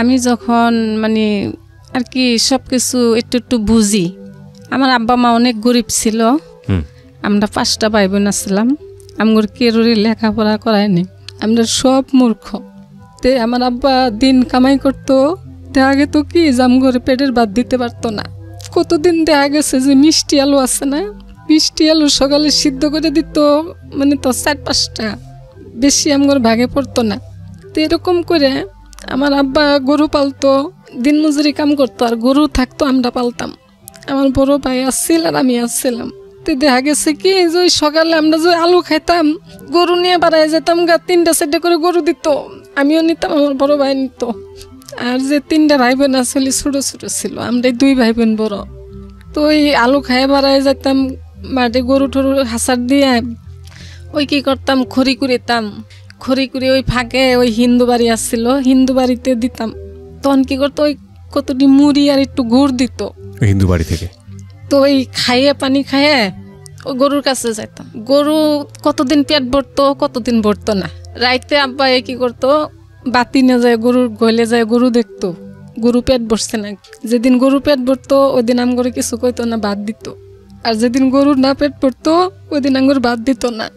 আমি যখন মানে আর কি সবকিছু একটু একটু বুঝি, আমার আব্বা মা অনেক গরিব ছিল, আমরা 5টা ভাই বোন ছিলাম, আমার কেউরই লেখাপড়া করায়নি, আমরা সব মূর্খ। তে আমার আব্বা দিন কামাই করতো, দেখা গেত কি জাম করে পেটের ভাত দিতে পারতো না। কতদিন দেখা গেছে যে মিষ্টি আলু আছে না, মিষ্টি আলু সকালে সিদ্ধ করে দিত, মানে তো 4-5টা, বেশি আমার ভাগে পড়তো না। তো এরকম করে আমার আব্বা গরু পালতো, দিন মজুরি কাম করতো, আর গরু থাকতো আমরা পালতাম। আমার বড় ভাই আসছিল আর আমি আসছিলাম। তো দেখা গেছে কি যে সকালে আমরা যে আলু খাইতাম, গরু নিয়ে বাড়াই যেতাম, 3টা-4টা করে গরু দিত, আমিও নিতাম, আমার বড় ভাই নিত। আর যে 3টা ভাই বোন আসলে ছোট ছোট ছিল, আমরা 2 ভাই বোন বড়। তো ওই আলু খাইয়ে বাড়াই যেতাম, মাঠে গরু টরু হাসার দিয়ে ওই কি করতাম, খড়ি কুড়িতাম, খড়ি কুড়ি ওই ফাঁকে ওই হিন্দু বাড়ি আসছিল, হিন্দু বাড়িতে দিতাম। তখন কি করতো, ওই কতটি মুড়ি আর একটু গুড় দিত হিন্দু বাড়ি থেকে। তো ওই খাইয়ে পানি খাইয়ে ওই গরুর কাছে যেতাম। গরু কতদিন পেট ভরতো, কতদিন ভরতো না। রাইতে আব্বা কি করতো, বাতি নিয়ে যায় গরুর গলে যায়, গরু দেখতো গরু পেট ভরছে না। যেদিন গরু পেট ভরতো ওই দিন আম করে কিছু কইতো না, ভাত দিত। আর যেদিন গরুর না পেট ভরতো ওই দিন আঙ্গুর ভাত দিত না।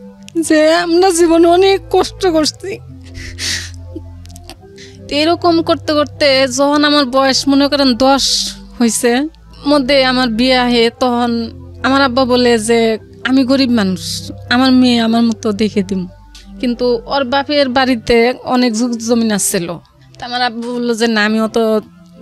যে আমরা জীবনে অনেক কষ্ট করছি। এরকম করতে করতে যখন আমার বয়স মনে করেন 10 হয়েছে, মধ্যে আমার বিয়ে আহে, তখন আমার আব্বা বলে যে আমি গরিব মানুষ, আমার মেয়ে আমার মতো দেখে দিম। কিন্তু ওর বাপের বাড়িতে অনেক জমিন আসছিল। আমার আব্বা বললো যে না, আমি অত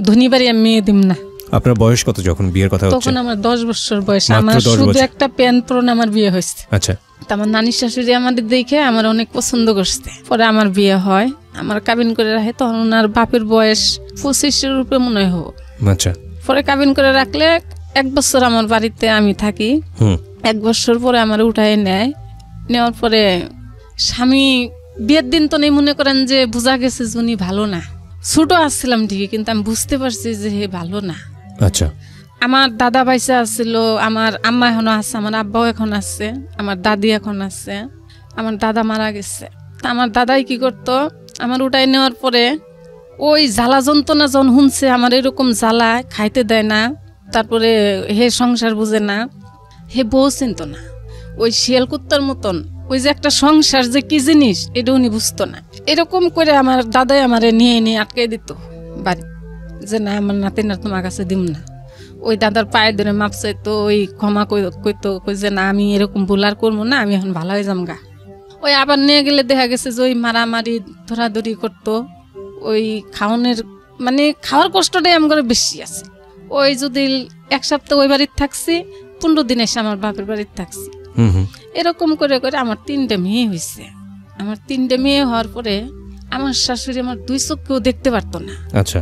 ধনী বাড়ি আমি মেয়ে দিম না। আপনার বয়স কত যখন বিয়ের কথা হচ্ছে? তখন আমার 10 বছর বয়স। আমার শুধু একটা প্যান্ট পরন আমার বিয়ে হয়েছে। আচ্ছা। আমার নানি শাশুড়ি আমাদের দেখে আমার অনেক পছন্দ করছে, পরে আমার বিয়ে হয়, আমার কাবিন করে রাখে। তখন ওনার বাপের বয়স 25-এর উপরে মনে হয়। আচ্ছা। পরে কাবিন করে রাখলে 1 বছর আমার বাড়িতে আমি থাকি। 1 বছর পরে আমার উঠায় নেয়। নেওয়ার পরে স্বামী বিয়ের দিন তো নেই, মনে করেন যে বোঝা গেছে যে উনি ভালো না। ছোট আসছিলাম ঠিকই, কিন্তু আমি বুঝতে পারছি যে হে ভালো না। আচ্ছা। আমার দাদা বাইসা আসছিল, আমার আম্মা এখনো আছে, আমার আব্বাও এখন আছে, আমার দাদি এখন আছে, আমার দাদা মারা গেছে। আমার দাদাই কি করতো, আমার উঠাই নেওয়ার পরে ওই জ্বালা যন্ত্রণা যখন শুনছে আমার এরকম জ্বালা, খাইতে দেয় না, তারপরে হে সংসার বুঝে না, হে বউ চিনত না। ওই শিয়াল কুত্তার মতন ওই যে একটা সংসার যে কি জিনিস এটা উনি বুঝতো না। এরকম করে আমার দাদাই আমারে নিয়ে নিয়ে আটকে দিত বাড়ি, যে না আমার নাতিনার তোমার কাছে দিম না। ওই দাদার পায়ে ধরে মাপ চাইতো, ওই ক্ষমা কইতো, কই যে না আমি এরকম ভুল আর করবো না, আমি এখন ভালো হয়ে যাম গা। ওই আবার নিয়ে গেলে দেখা গেছে যে ওই মারামারি ধরাধরি করতো। ওই খাওয়ানোর মানে খাওয়ার কষ্টটাই আমার বেশি আছে। ওই যদি 1 সপ্তাহ ওই বাড়িতে থাকছি, 15 দিন এসে আমার বাপের বাড়িতে থাকছি। এরকম করে করে আমার 3টে মেয়ে হয়েছে। আমার 3টে মেয়ে হওয়ার পরে আমার শাশুড়ি আমার 2 চোখকেও দেখতে পারতো না। আচ্ছা।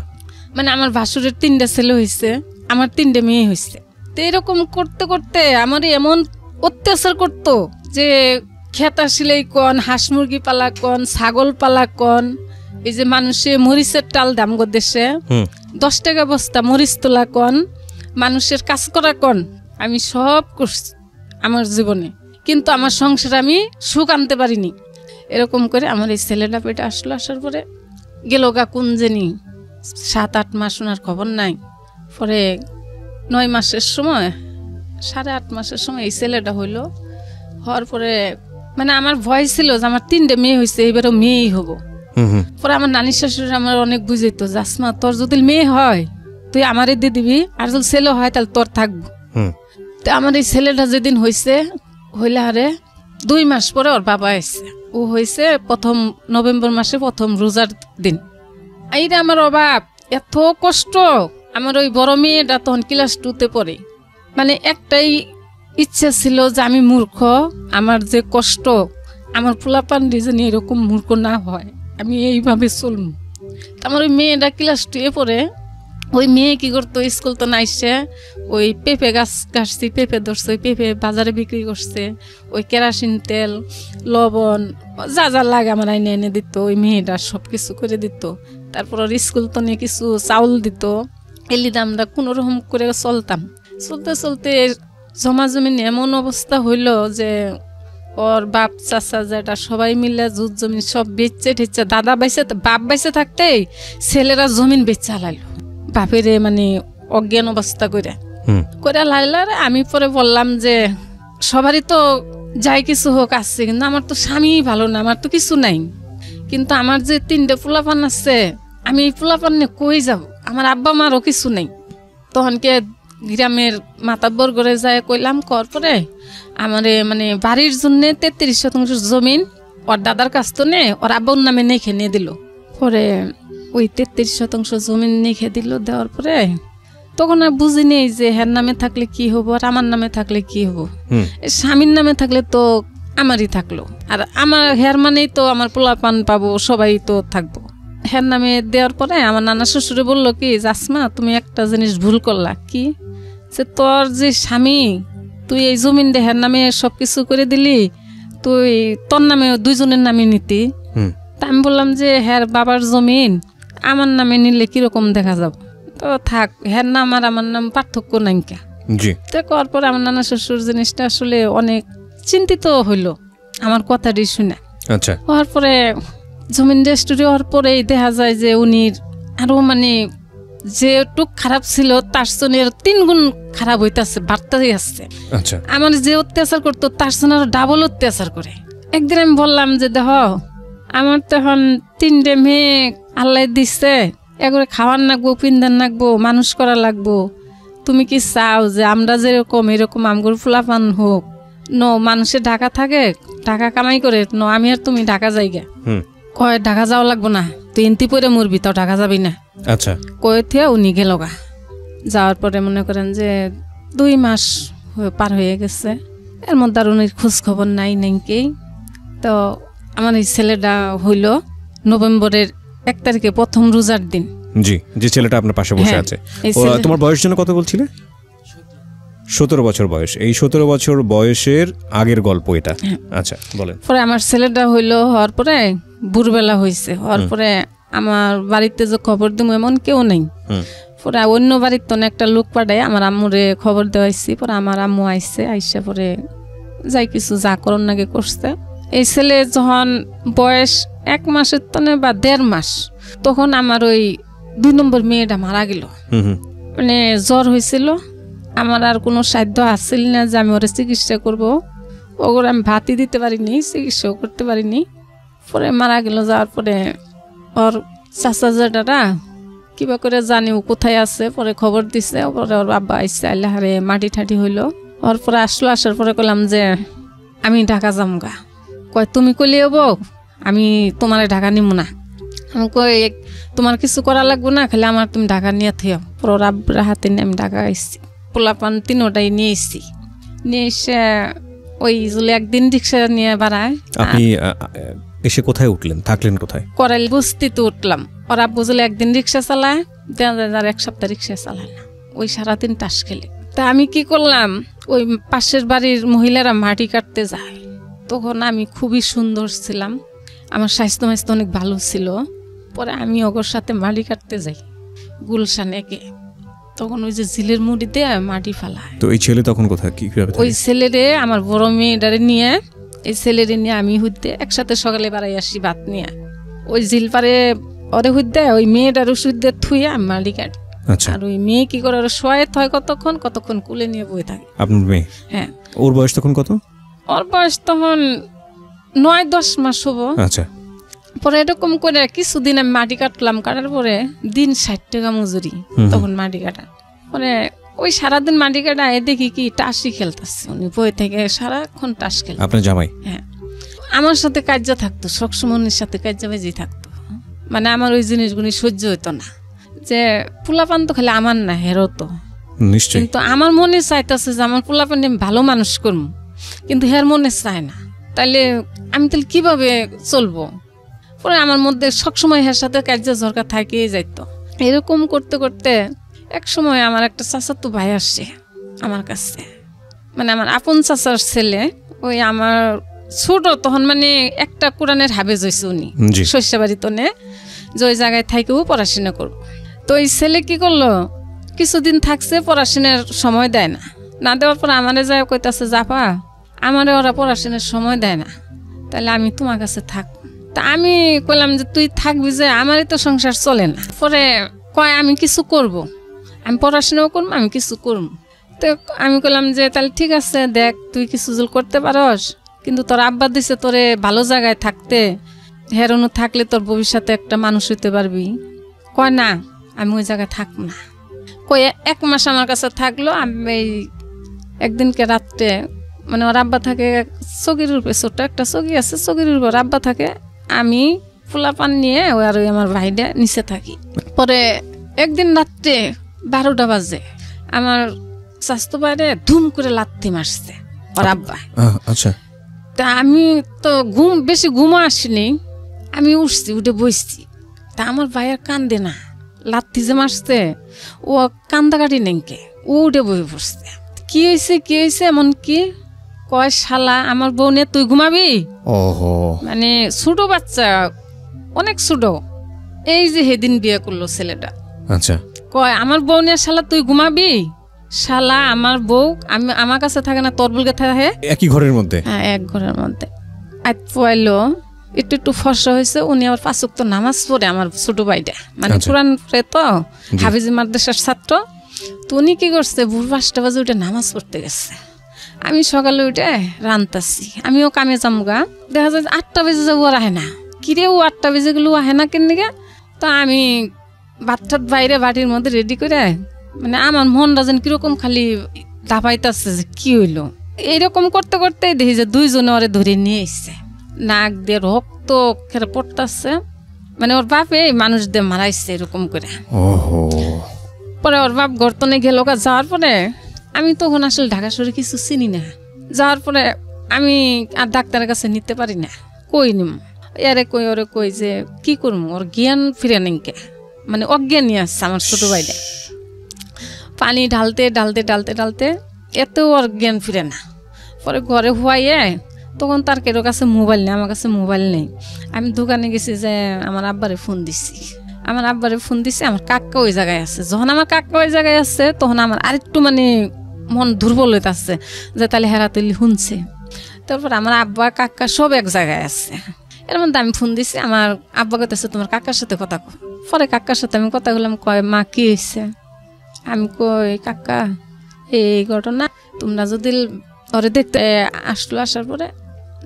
মানে আমার ভাসুরের 3টে ছেলে হয়েছে, আমার 3টে মেয়ে হয়েছে। তো এরকম করতে করতে আমার এমন অত্যাচার করতো যে খেতা সিলাই কন, হাঁস মুরগি পালা কন, ছাগল পালা কন, এই যে মানুষে মরিচের টাল দাম গো দেশে 10 টাকা বস্তা মরিচ তোলা কন, মানুষের কাজ করা কন, আমি সব করছি আমার জীবনে। কিন্তু আমার সংসার আমি সুখ আনতে পারিনি। এরকম করে আমার এই ছেলেটা পেটে আসলো। আসার পরে গেল গা কোন জেনি 7-8 মাস ওনার খবর নাই। পরে 9 মাসের সময়, 8.5 মাসের সময় এই ছেলেটা হইলো। হওয়ার পরে মানে আমার ভয় ছিল যে আমার 3টে মেয়ে হয়েছে, এবারও মেয়েই হবো। পরে আমার নানি শাশুড়ি আমার অনেক বুঝাইতো, যাসমা তোর যদি মেয়ে হয় তুই আমারে দিয়ে দিবি, আর যদি ছেলে হয় তাহলে তোর থাকবো। তো আমার এই ছেলেটা যেদিন হয়েছে, হইলে হারে 2 মাস পরে ওর বাবা এসছে। ও হয়েছে 1 নভেম্বর মাসে 1 রোজার দিন। এইটা আমার অভাব, এত কষ্ট। আমার ওই বড় মেয়েটা তখন ক্লাস 2-তে পড়ে। মানে একটাই ইচ্ছা ছিল যে আমি মূর্খ, আমার যে কষ্ট, আমার পোলাপান যেন এরকম মূর্খ না হয়, আমি এইভাবে চলব। আমার ওই মেয়েটা ক্লাস 2-এ পড়ে। ওই মেয়ে কি করতো, স্কুল তো নাইসে ওই পেঁপে গাছ কাটছি, পেঁপে ধরছে, ওই পেঁপে বাজারে বিক্রি করছে। ওই কেরাসিন তেল, লবণ যা যা লাগে আমার আইনে এনে দিত। ওই মেয়েটা সব কিছু করে দিত। তারপর ওর স্কুল তো নিয়ে কিছু চাউল দিত। এলিতে আমরা কোনো রকম করে চলতাম। চলতে চলতে জমা জমিন এমন অবস্থা হইল যে ওর বাপ চাচা যেটা সবাই মিলে জুত জমিন সব বেচছে ঠেচছে, দাদা বাইসে বাপ বাইসে থাকতেই ছেলেরা জমিন বেচে লাইলো বাপের মানে অজ্ঞান অবস্থা করে লাইলার। আমি পরে বললাম যে সবারই তো যাই কিছু হোক আসছে, কিন্তু আমার তো স্বামী ভালো না, আমার তো কিছু নাই, কিন্তু আমার যে 3টে পোলাপান আছে আমি এই পোলাপান নিয়ে কই যাব, আমার আব্বা মারও কিছু নেই। তখনকে গ্রামের মাতাব্বর করে যায় কইলাম, কর পরে আমার মানে বাড়ির জন্য 33% জমিন ওর দাদার কাছ তো নে ওর আব্বার নামে নেখে নিয়ে দিল। পরে ওই 33% জমিন নেখে দিল, দেওয়ার পরে তখন আর বুঝি নেই যে হের নামে থাকলে কি হবো আর আমার নামে থাকলে কি হবো। স্বামীর নামে থাকলে তো আমারই থাকলো, আর আমার হের মানেই তো আমার পোলাপান পাবো, সবাই তো থাকবো। হের নামে দেওয়ার পরে আমার নানা শ্বশুরে বললো কি, আসমা তুমি একটা জিনিস ভুল করলা, কি যে তোর যে স্বামী তুই এই জমিন হের নামে সবকিছু করে দিলি, তুই তোর নামে 2জনের নামে নিতি। তা আমি বললাম যে হের বাবার জমিন আমার নামে নিলে কিরকম দেখা যাব, তো থাক হের নাম আর আমার নাম পার্থক্য নাই কে। তো করার পরে আমার নানা শ্বশুর জিনিসটা আসলে অনেক চিন্তিত হইলো আমার কথাটি শুনে। আচ্ছা, হওয়ার পরে জমিন রেজিস্ট্রি হওয়ার পরে দেখা যায় যে উনি আরো মানে যে টুক খারাপ ছিল তার জন্য 3 গুণ খারাপ হইতেছে, বাড়তেই আসছে। আচ্ছা, আমার যে অত্যাচার করতো তার জন্য আরো ডাবল অত্যাচার করে। একদিন আমি বললাম যে দেখ আমার তো এখন 3টে মেয়ে আল্লাহ দিচ্ছে, এগুলো খাওয়ার লাগবো, পিন্দার লাগবো, মানুষ করা লাগবো, তুমি কি চাও যে আমরা যেরকম এরকম আমগুলো ফুলাপান হোক? মানুষের ঢাকা থাকে, টাকা কামাই করে আমি আর তুমি ঢাকা যাইগা। কয় ঢাকা যাওয়া লাগবো না, তুই এনতি পরে মরবি, তাও ঢাকা যাবি না। আচ্ছা, কয়ে থিয়া উনি গেল গা। যাওয়ার পরে মনে করেন যে 2 মাস পার হয়ে গেছে, এর মধ্যে আর উনির খোঁজ খবর নাই নাকি। তো আমার এই ছেলেটা হইল নভেম্বরের 1 তারিখে প্রথম রোজার দিন। জি, যে ছেলেটা আপনার পাশে বসে আছে, তোমার বয়স যেন কত বলছিলে? 17 বছর বয়স। এই 17 বছর বয়সের আগের গল্প এটা। আচ্ছা, বলেন। পরে আমার ছেলেটা হইলো, হওয়ার পরে ভোরবেলা হয়েছে, হওয়ার পরে আমার বাড়িতে যে খবর দিব এমন কেউ নেই। পরে অন্য বাড়ির তো একটা লোক পাঠায় আমার আম্মুরে খবর দেওয়াইছি। পরে আমার আম্মু আইসে, আইসা পরে যাই কিছু যা করন নাকি করছে। এই ছেলে যখন বয়স 1 মাসের তনে বা 1.5 মাস, তখন আমার ওই 2 নম্বর মেয়েটা মারা গেল। মানে জ্বর হয়েছিল, আমার আর কোনো সাধ্য আসছিল না যে আমি ওরা চিকিৎসা করবো, ওগুলো আমি ভাতই দিতে পারিনি, চিকিৎসাও করতে পারিনি। পরে মারা গেল। যাওয়ার পরে ওর চাচা জেঠারা কিবা করে জানি ও কোথায় আছে, পরে খবর দিছে। পরে ওর বাবা আইসে, আল্লাহারে মাটি ঠাটি হইলো। ওর পরে আসলো, আসার পরে কইলাম যে আমি ঢাকা যামগা। কয় তুমি কইলে হবো, আমি তোমার ঢাকা নিব না। আমি কই তোমার কিছু করা লাগবো না, খালি আমার তুমি ঢাকা নিয়ে থিও। পরে ওর আব্বুর হাতে নিয়ে আমি ঢাকা আসছি, পোলাপান 3টাই নিয়ে এসছি। নিয়ে এসে ওই একদিন রিক্সা নিয়ে বাড়ায়। আপনি এসে কোথায় উঠলেন, থাকলেন কোথায়? করাইল বস্তিতে উঠলাম। ওরা বুঝলে একদিন রিক্সা চালায়, 1 সপ্তাহ রিক্সা চালায় না, ওই সারাদিন তাস খেলে। তা আমি কি করলাম, ওই পাশের বাড়ির মহিলারা মাটি কাটতে যায়, তখন আমি খুবই সুন্দর ছিলাম, আমার স্বাস্থ্য অনেক ভালো ছিল। পরে আমি ওগর সাথে মাটি কাটতে যাই গুলশানে গিয়ে, তখন ওই যে ঝিলের মুড়ি দিয়ে মাটি ফেলায়। তো এই ছেলে তখন কোথায়, কি করে? ওই ছেলেরে আমার বড় মেয়েটারে নিয়ে, এই ছেলেরে নিয়ে আমি হইতে একসাথে সকালে বাড়াই আসি ভাত নিয়ে। ওই ঝিল পারে ওরে হইতে ওই মেয়েটার ওষুধ দিয়ে থুয়ে আমি মাটি কাটি। আর ওই মেয়ে কি করে ওরা শোয়ে থয় কতক্ষণ কুলে নিয়ে বই থাকে। আপনার মেয়ে? হ্যাঁ। ওর বয়স তখন কত? ওর বয়স তখন 9-10 মাস হবো। আচ্ছা। পরে এরকম করে কিছুদিন আমি মাটি কাটলাম, কাটার পরে দিন 60 টাকা মজুরি তখন মাটি কাটা। পরে ওই সারাদিন মাটি কাটা দেখি কি টাসি খেলতেছে, উনি বই থেকে সারাক্ষণ টাস খেল। আপনার জামাই? হ্যাঁ। আমার সাথে কার্য থাকতো, সবসময় সাথে কার্য বেজি থাকতো। মানে আমার ওই জিনিসগুলি সহ্য হইতো না, যে পোলাপান তো খালি আমার না, হেরো তো নিশ্চয়ই। কিন্তু আমার মনে চাইতেছে যে আমার পোলাপান আমি ভালো মানুষ করবো, কিন্তু হের মনে চায় না। তাইলে আমি তাহলে কিভাবে চলবো? পরে আমার মধ্যে সবসময় হের সাথে কার্য ঝরকা থাকিয়ে যাইত। এরকম করতে করতে এক সময় আমার একটা চাচাতো ভাই আসছে আমার কাছে, মানে আমার আপন চাচার ছেলে, ওই আমার ছোট তখন, মানে একটা কোরআনের হাফেজ হয়েছে উনি শস্যবাড়ি তনে, যে ওই জায়গায় থাকেও পড়াশোনা করবো। তো এই ছেলে কি করলো, কিছুদিন থাকছে, পড়াশোনার সময় দেয় না, না দেওয়ার পর আমারে যায় কইতাছে, জাপা আমার ওরা পড়াশোনার সময় দেয় না, তাহলে আমি তোমার কাছে থাক। তা আমি কইলাম যে তুই থাকবি, যে আমারই তো সংসার চলে না। পরে কয় আমি কিছু করব, আমি পড়াশোনাও করবো, আমি কিছু করব। তো আমি কইলাম যে তাহলে ঠিক আছে, দেখ তুই কিছু জল করতে পারস, কিন্তু তোর আব্বা দিছে তোরে ভালো জায়গায় থাকতে, হেরনো থাকলে তোর ভবিষ্যতে একটা মানুষ হইতে পারবি। কয় না, আমি ওই জায়গায় থাকবো না। কয়ে 1 মাস আমার কাছে থাকলো। আমি একদিনকে রাত্রে, মানে ওর আব্বা থাকে চকির উপরে, ছোট্ট একটা চকি আছে, চকির উপর আব্বা থাকে, আমি ফুলা পান নিয়ে আর ওই আমার ভাইটা নিচে থাকি। পরে একদিন রাত্রে 12টা বাজে আমার স্বাস্থ্য বাইরে ধুম করে লাথি মারছে ওর আব্বা। আচ্ছা। তা আমি তো বেশি ঘুমও আসিনি, আমি উঠছি, উঠে বসছি। তা আমার ভাইয়ের কান্দে না, লাথি যে মারছে ও কান্দাকাটি নেংকে, ও উঠে বই পড়ছে। কি হয়েছে এমন কি? কয় শালা আমার বউ নিয়ে তুই ঘুমাবি? ওহো, মানে ছোট বাচ্চা, অনেক ছোট, এই যে সেদিন বিয়ে করলো ছেলেটা। আচ্ছা। কয় আমার বউ নিয়ে শালা তুই ঘুমাবি? শালা আমার বউ আমার কাছে থাকে না, তোর বলকে থাকে। একই ঘরের মধ্যে? হ্যাঁ, এক ঘরের মধ্যে। আজ পয়লো একটু ফর্সা হয়েছে, উনি আবার 5 ওয়াক্ত নামাজ পড়ে, আমার ছোট ভাইটা, মানে কোরআন পড়ে তো, হাফিজি মাদ্রাসার ছাত্র। তো উনি কি করছে, ভোর 5টা বাজে উঠে নামাজ পড়তে গেছে। আমি সকালে উঠে রান্তাছি, আমিও কামে যামগা, দেখা যায় 8টা বেজে যাবো, আর আহে না। কিরে ও 8টা বেজে গেল, আহে না কেন দিকে? তো আমি ভাত বাইরে বাটির মধ্যে রেডি করে, মানে আমার মনটা যেন কিরকম খালি দাপাইতেছে যে কি হইলো। এইরকম করতে করতে দেখি যে 2 জনে ওরে ধরে নিয়ে এসছে, নাক দিয়ে রক্ত খেয়ে পড়তেছে, মানে ওর বাপে মানুষ দিয়ে মারাইছে এরকম করে। পরে ওর বাপ গর্তনে গেল, যাওয়ার পরে আমি তখন আসলে ঢাকা শহরে কিছু চিনি না। যাওয়ার পরে আমি আর ডাক্তারের কাছে নিতে পারি না, কই নিম, এরে কই ওরে কই যে কি করবো, ওর জ্ঞান ফিরে নেংকে, মানে অজ্ঞানী আসছে আমার ছোট ভাইটা। পানি ঢালতে ঢালতে ঢালতে ঢালতে এত ওর জ্ঞান ফিরে না। পরে ঘরে হুয়াইয়ে, তখন তার কেরো কাছে মোবাইল নেই, আমার কাছে মোবাইল নেই। আমি দোকানে গেছি, যে আমার আব্বারে ফোন দিছি, আমার কাকা ওই জায়গায় আছে। যখন আমার কাকা ওই জায়গায় আছে, তখন আমার আরেকটু মানে মন দুর্বল হইতে আসছে, যে তাহলে হেরাতলি শুনছে। তারপর আমার আব্বা কাকা সব এক জায়গায় আছে। এর মধ্যে আমি ফোন দিছি, আমার আব্বা কইতেছে তোমার কাকার সাথে কথা কো। পরে কাকার সাথে আমি কথা বললাম, কয় মা কি হয়েছে? আমি কই কাকা এই ঘটনা, তোমরা যদি ওরে দেখতে আসলো, আসার পরে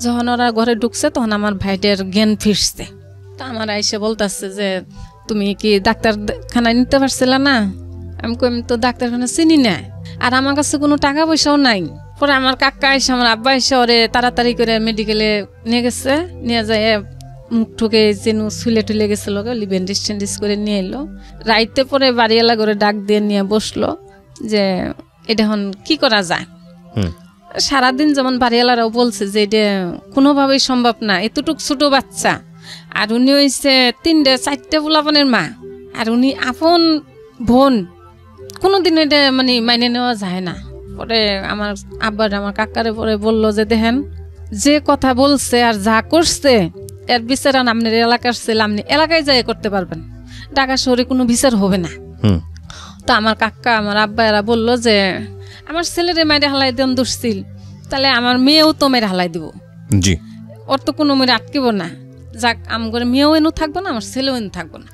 যখন ওরা ঘরে ঢুকছে, তখন আমার ভাইটার জ্ঞান ফিরছে। তা আমার আইসে বলতেছে যে তুমি কি ডাক্তারখানায় নিতে পারছিলা না? আমি কই আমি তো ডাক্তারখানা চিনি না, আর আমার কাছে কোনো টাকা পয়সাও নাই। পরে আমার কাকা এসে, আমার আব্বা এসে ওরে তাড়াতাড়ি করে মেডিকেলে নিয়ে গেছে, নিয়ে যায় মুখ ঠুকে যেন ছুলে টুলে গেছিল, ব্যান্ডেজ ট্যান্ডেজ করে নিয়ে এলো। রাইতে পরে বাড়িওয়ালা করে ডাক দিয়ে নিয়ে বসলো যে এটা এখন কি করা যায়। সারাদিন যেমন বাড়িওয়ালারাও বলছে যে এটা কোনোভাবেই সম্ভব না, এতটুক ছোট বাচ্চা, আর উনি হয়েছে 3-4টে পোলাপানের মা, আর উনি আপন বোন, কোনোদিন এটা মানে মাইনে নেওয়া যায় না। পরে আমার আব্বার আমার কাকারে পরে বললো যে দেখেন, যে কথা বলছে আর যা করছে, এর বিচার আপনার এলাকার ছেলে, আপনি এলাকায় যাই করতে পারবেন, ঢাকা শহরে কোনো বিচার হবে না। তো আমার কাকা আমার আব্বা এরা বললো যে আমার ছেলেরে মেরে হালাই দেন দুশ্চিল, তাহলে আমার মেয়েও তো মেরে হালাই দিব, ওর তো কোনো মেরে আটকিব না, যাক আমার মেয়েও এনে থাকবো না, আমার ছেলেও এনে থাকবো না।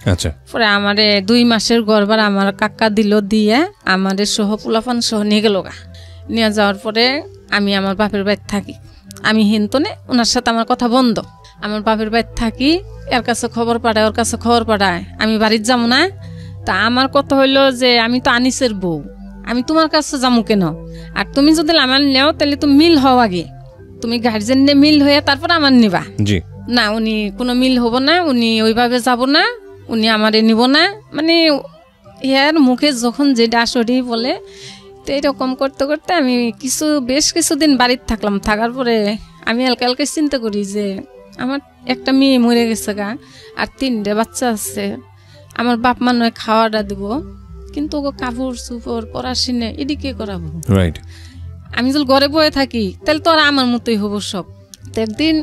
পরে আমারে 2 মাসের গর্বার আমার কাকা দিল, দিয়ে আমাদের সহ পোলাপান সহ নিয়ে গেল গা। নিয়ে যাওয়ার পরে আমি আমার বাপের বাড়িতে থাকি, আমি হিন্তনে, ওনার সাথে আমার কথা বন্ধ। আমার বাপের বাড়িতে থাকি, এর কাছে খবর পাঠায়, ওর কাছে খবর পাঠায়, আমি বাড়িতে যাবো না। তা আমার কথা হইলো যে আমি তো আনিসের বউ, আমি তোমার কাছে যাবো কেন? আর তুমি যদি আমার নেও, তাহলে তুমি মিল হও আগে, তুমি গার্জেন নিয়ে মিল হয়ে তারপর আমার নিবা। না, উনি কোনো মিল হবো না, উনি ওইভাবে যাব না, উনি আমারে নিব না, মানে ইয়ার মুখে যখন যেটা আসরি বলে। তো এরকম করতে করতে আমি বেশ কিছুদিন বাড়িতে থাকলাম। থাকার পরে আমি হালকা হালকা চিন্তা করি যে আমার একটা মেয়ে মরে গেছে গা, আর 3টে বাচ্চা আছে, আমার বাপ মা নয় খাওয়াটা দিব, কিন্তু ওকে কাপড় চুপড় পড়াশোনা এটি কে করাবো? আমি যদি ঘরে বয়ে থাকি, তাহলে তো আর আমার মতোই হবো সব। তো একদিন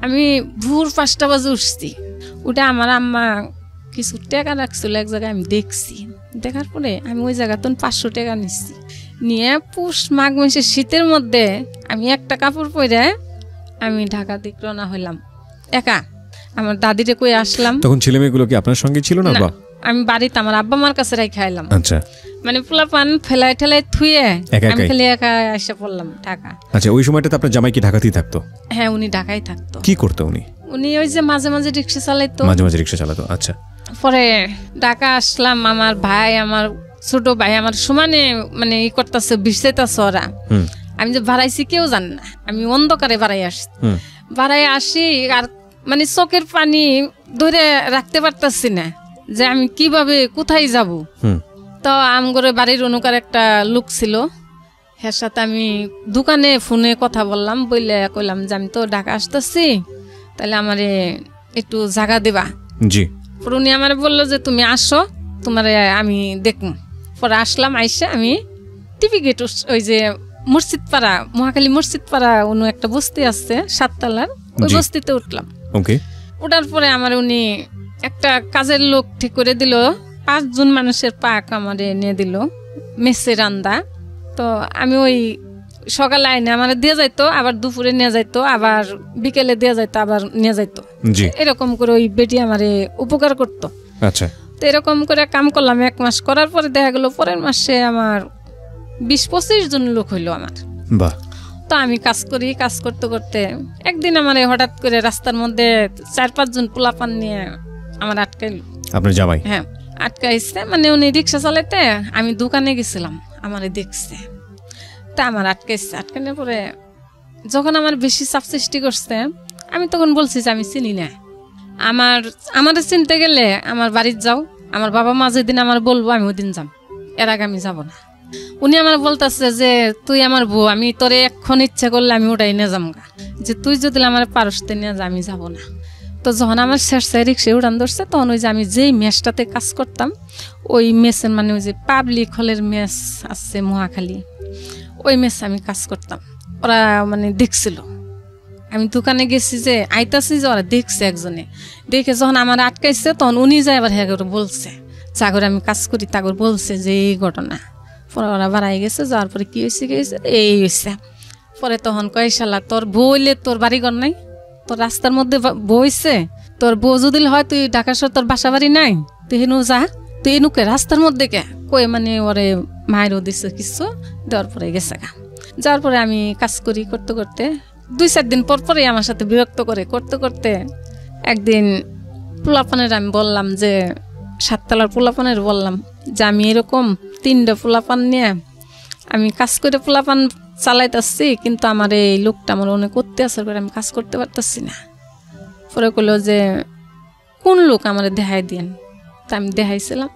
আমি ভোর 5টা বাজে উঠছি, ওটা আমার আম্মা কিছু টাকা রাখছিল এক জায়গায়, আমি দেখছি। দেখার পরে আমি ওই জায়গাতে 500 টাকা নিচ্ছি, নিয়ে পুষ মাঘ মাসের শীতের মধ্যে আমি একটা কাপড় পরে আমি ঢাকা দিক রওনা হইলাম একা। আমার দাদিরে কই আসলাম। তখন ছেলে মেয়েগুলো কি আপনার সঙ্গে ছিল না? আমি বাড়িতে আমার আব্বা মার কাছে রাইখা এলাম। আচ্ছা, মানে পোলাপান ফেলাই ঠেলাই থুয়ে আমি খালি একা এসে পড়লাম ঢাকা। আচ্ছা, ওই সময়টাতে আপনার জামাই কি ঢাকাতেই থাকতো? হ্যাঁ, উনি ঢাকায় থাকতো। কি করতো উনি? উনি ওই যে মাঝে মাঝে রিক্সা চালাইতো। মাঝে মাঝে রিক্সা চালাতো। আচ্ছা। পরে ঢাকা আসলাম, আমার ভাই, আমার ছোট ভাই আমার সমানে মানে ই করতেছে, বিষাইতেছে ওরা। আমি যে বাড়াইছি কেউ জানে না, আমি অন্ধকারে বাড়াই আসি। বাড়াই আসি আর মানে চোখের পানি ধরে রাখতে পারতাছি না যে আমি কিভাবে কোথায় যাব। তো আমগরে বাড়ির অনুকার একটা লোক ছিল, এর সাথে আমি দোকানে ফোনে কথা বললাম, বললে কইলাম যে আমি তো ঢাকা আসতেছি, তাহলে আমারে একটু জায়গা দেবা। জি। পরে উনি আমার বললো যে তুমি আসো, তোমারে আমি দেখব। পরে আসলাম, আইসে আমি টিভি গেট, ওই যে মসজিদ পাড়া, মহাখালী মসজিদ পাড়া অন্য একটা বস্তি আছে 7 তলার, ওই বস্তিতে উঠলাম। ওকে। ওঠার পরে আমার উনি একটা কাজের লোক ঠিক করে দিল, 5 জন মানুষের পাক আমারে নিয়ে দিল, মেসে রান্দা। তো আমি ওই সকালে আইনে আমার দিয়ে যাইতো, আবার দুপুরে নিয়ে যাইতো, আবার বিকেলে দিয়ে যাইতো, আবার নিয়ে যাইতো। এরকম করে ওই বেটি আমারে উপকার করতো। আচ্ছা। তো এরকম করে কাম করলাম 1 মাস। করার পরে দেখা গেল পরের মাসে আমার 20-25 জন লোক হইলো আমার। বাহ। তো আমি কাজ করি, কাজ করতে করতে একদিন আমার হঠাৎ করে রাস্তার মধ্যে 4-5 জন পোলাপান নিয়ে আমার আটকাইলো। আপনার জামাই? হ্যাঁ, আটকাইছে। মানে উনি রিক্সা চালাইতে, আমি দোকানে গেছিলাম, আমারে দেখছে, তা আমার আটকাইছে। আটকানোর পরে যখন আমার বেশি চাপ সৃষ্টি করছে, আমি তখন বলছি যে আমি চিনি না, আমার চিনতে গেলে আমার বাড়ির যাও, আমার বাবা মা যেদিন আমার বলবো আমি ওই দিন যাম, এর আগে আমি যাব না। উনি আমার বলতেছে যে তুই আমার বউ, আমি তোরে এখন ইচ্ছা করলে আমি ওটাই নিয়ে যাম গা, যে তুই যদি আমার পারসতে নিয়ে যা, আমি যাব না। তো যখন আমার শেষ রিক্সা উড়ান ধরছে, তখন ওই যে আমি যেই মেসটাতে কাজ করতাম, ওই মেসের মানে ওই যে পাবলিক হলের মেস আছে মহাখালী, ওই মেসে আমি কাজ করতাম। ওরা মানে দেখছিল, আমি দোকানে গেছি যে আইতাছি, যে ওরা দেখছে, একজনে দেখে যখন আমার আটকাইছে, তখন উনি যায় আবার হ্যাঁ বলছে, চাকরি আমি কাজ করি, তাগর বলছে যে এই ঘটনা। পরে ওরা বাড়াই গেছে, যাওয়ার পরে কি হয়েছে এই হয়েছে। পরে তখন কয় শালা তোর বইলে তোর বাড়িঘর নাই, তোর রাস্তার মধ্যে বইছে, তোর বউ যদি হয় তুই ঢাকা শহর, তোর বাসা বাড়ি নাই, তুই হেনু যা, তুই এনুকে রাস্তার মধ্যে কে কয়ে মানে ওরে মায়েরও দিছে কিছু, দেওয়ার পরে গেছে গা। যাওয়ার পরে আমি কাজ করি, করতে করতে 2-4 দিন পর পরে আমার সাথে বিরক্ত করে, করতে করতে একদিন পোলাপানের আমি বললাম যে 7 তলার পোলাপানের বললাম যে আমি এরকম 3টা পোলাপান নিয়ে আমি কাজ করে পোলাপান চালাইতেছি, কিন্তু আমার এই লোকটা আমার অনেক অত্যাচার করে, আমি কাজ করতে পারতেছি না। পরে কইলো যে কোন লোক আমার দেখাই দিয়েন। তা আমি দেখাইছিলাম।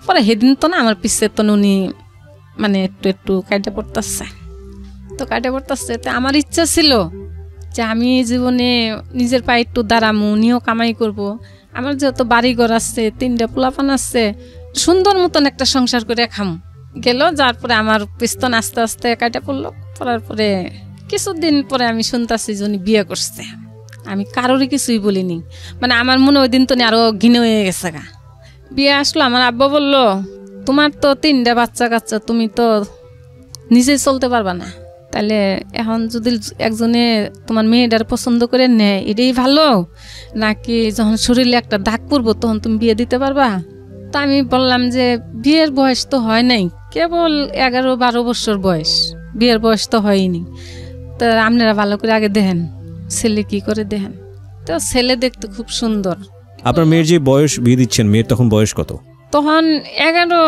পরে সেদিন তো না আমার পিছে তো উনি মানে একটু কাইটা পড়তেছে, তো কাইটা পড়তেছে। তো আমার ইচ্ছা ছিল যে আমি জীবনে নিজের পায়ে একটু দাঁড়ামু, উনিও কামাই করব, আমার যেহেতু বাড়িঘর আছে, 3টা পোলাপান আছে, সুন্দর মতন একটা সংসার করে খাম গেল। যার পরে আমার পিস্তন আস্তে আস্তে কাইটা পড়লো। পড়ার পরে কিছুদিন পরে আমি শুনতেছি যে উনি বিয়ে করছে। আমি কারোরই কিছুই বলিনি, মানে আমার মনে ওই দিন তো আরো ঘিনে হয়ে গেছে গা। বিয়ে আসলো, আমার আব্বা বললো তোমার তো 3টা বাচ্চা কাচ্চা, তুমি তো নিজেই চলতে পারবা না, তাহলে এখন যদি একজনে তোমার মেয়েটার পছন্দ করে নেয় এটাই ভালো, নাকি যখন শরীরে একটা দাগ পড়বো তখন তুমি বিয়ে দিতে পারবা? তা আমি বললাম যে বিয়ের বয়স তো হয় নাই, কেবল 11-12 বছর বয়স, বিয়ের বয়স তো হয়নি। তো আপনারা ভালো করে আগে দেখেন ছেলে কি করে দেখেন। তো ছেলে দেখতে খুব সুন্দর। আপনার মেয়ের যে বয়স বিয়ে দিচ্ছেন, মেয়ের তখন বয়স কত? তখন 11।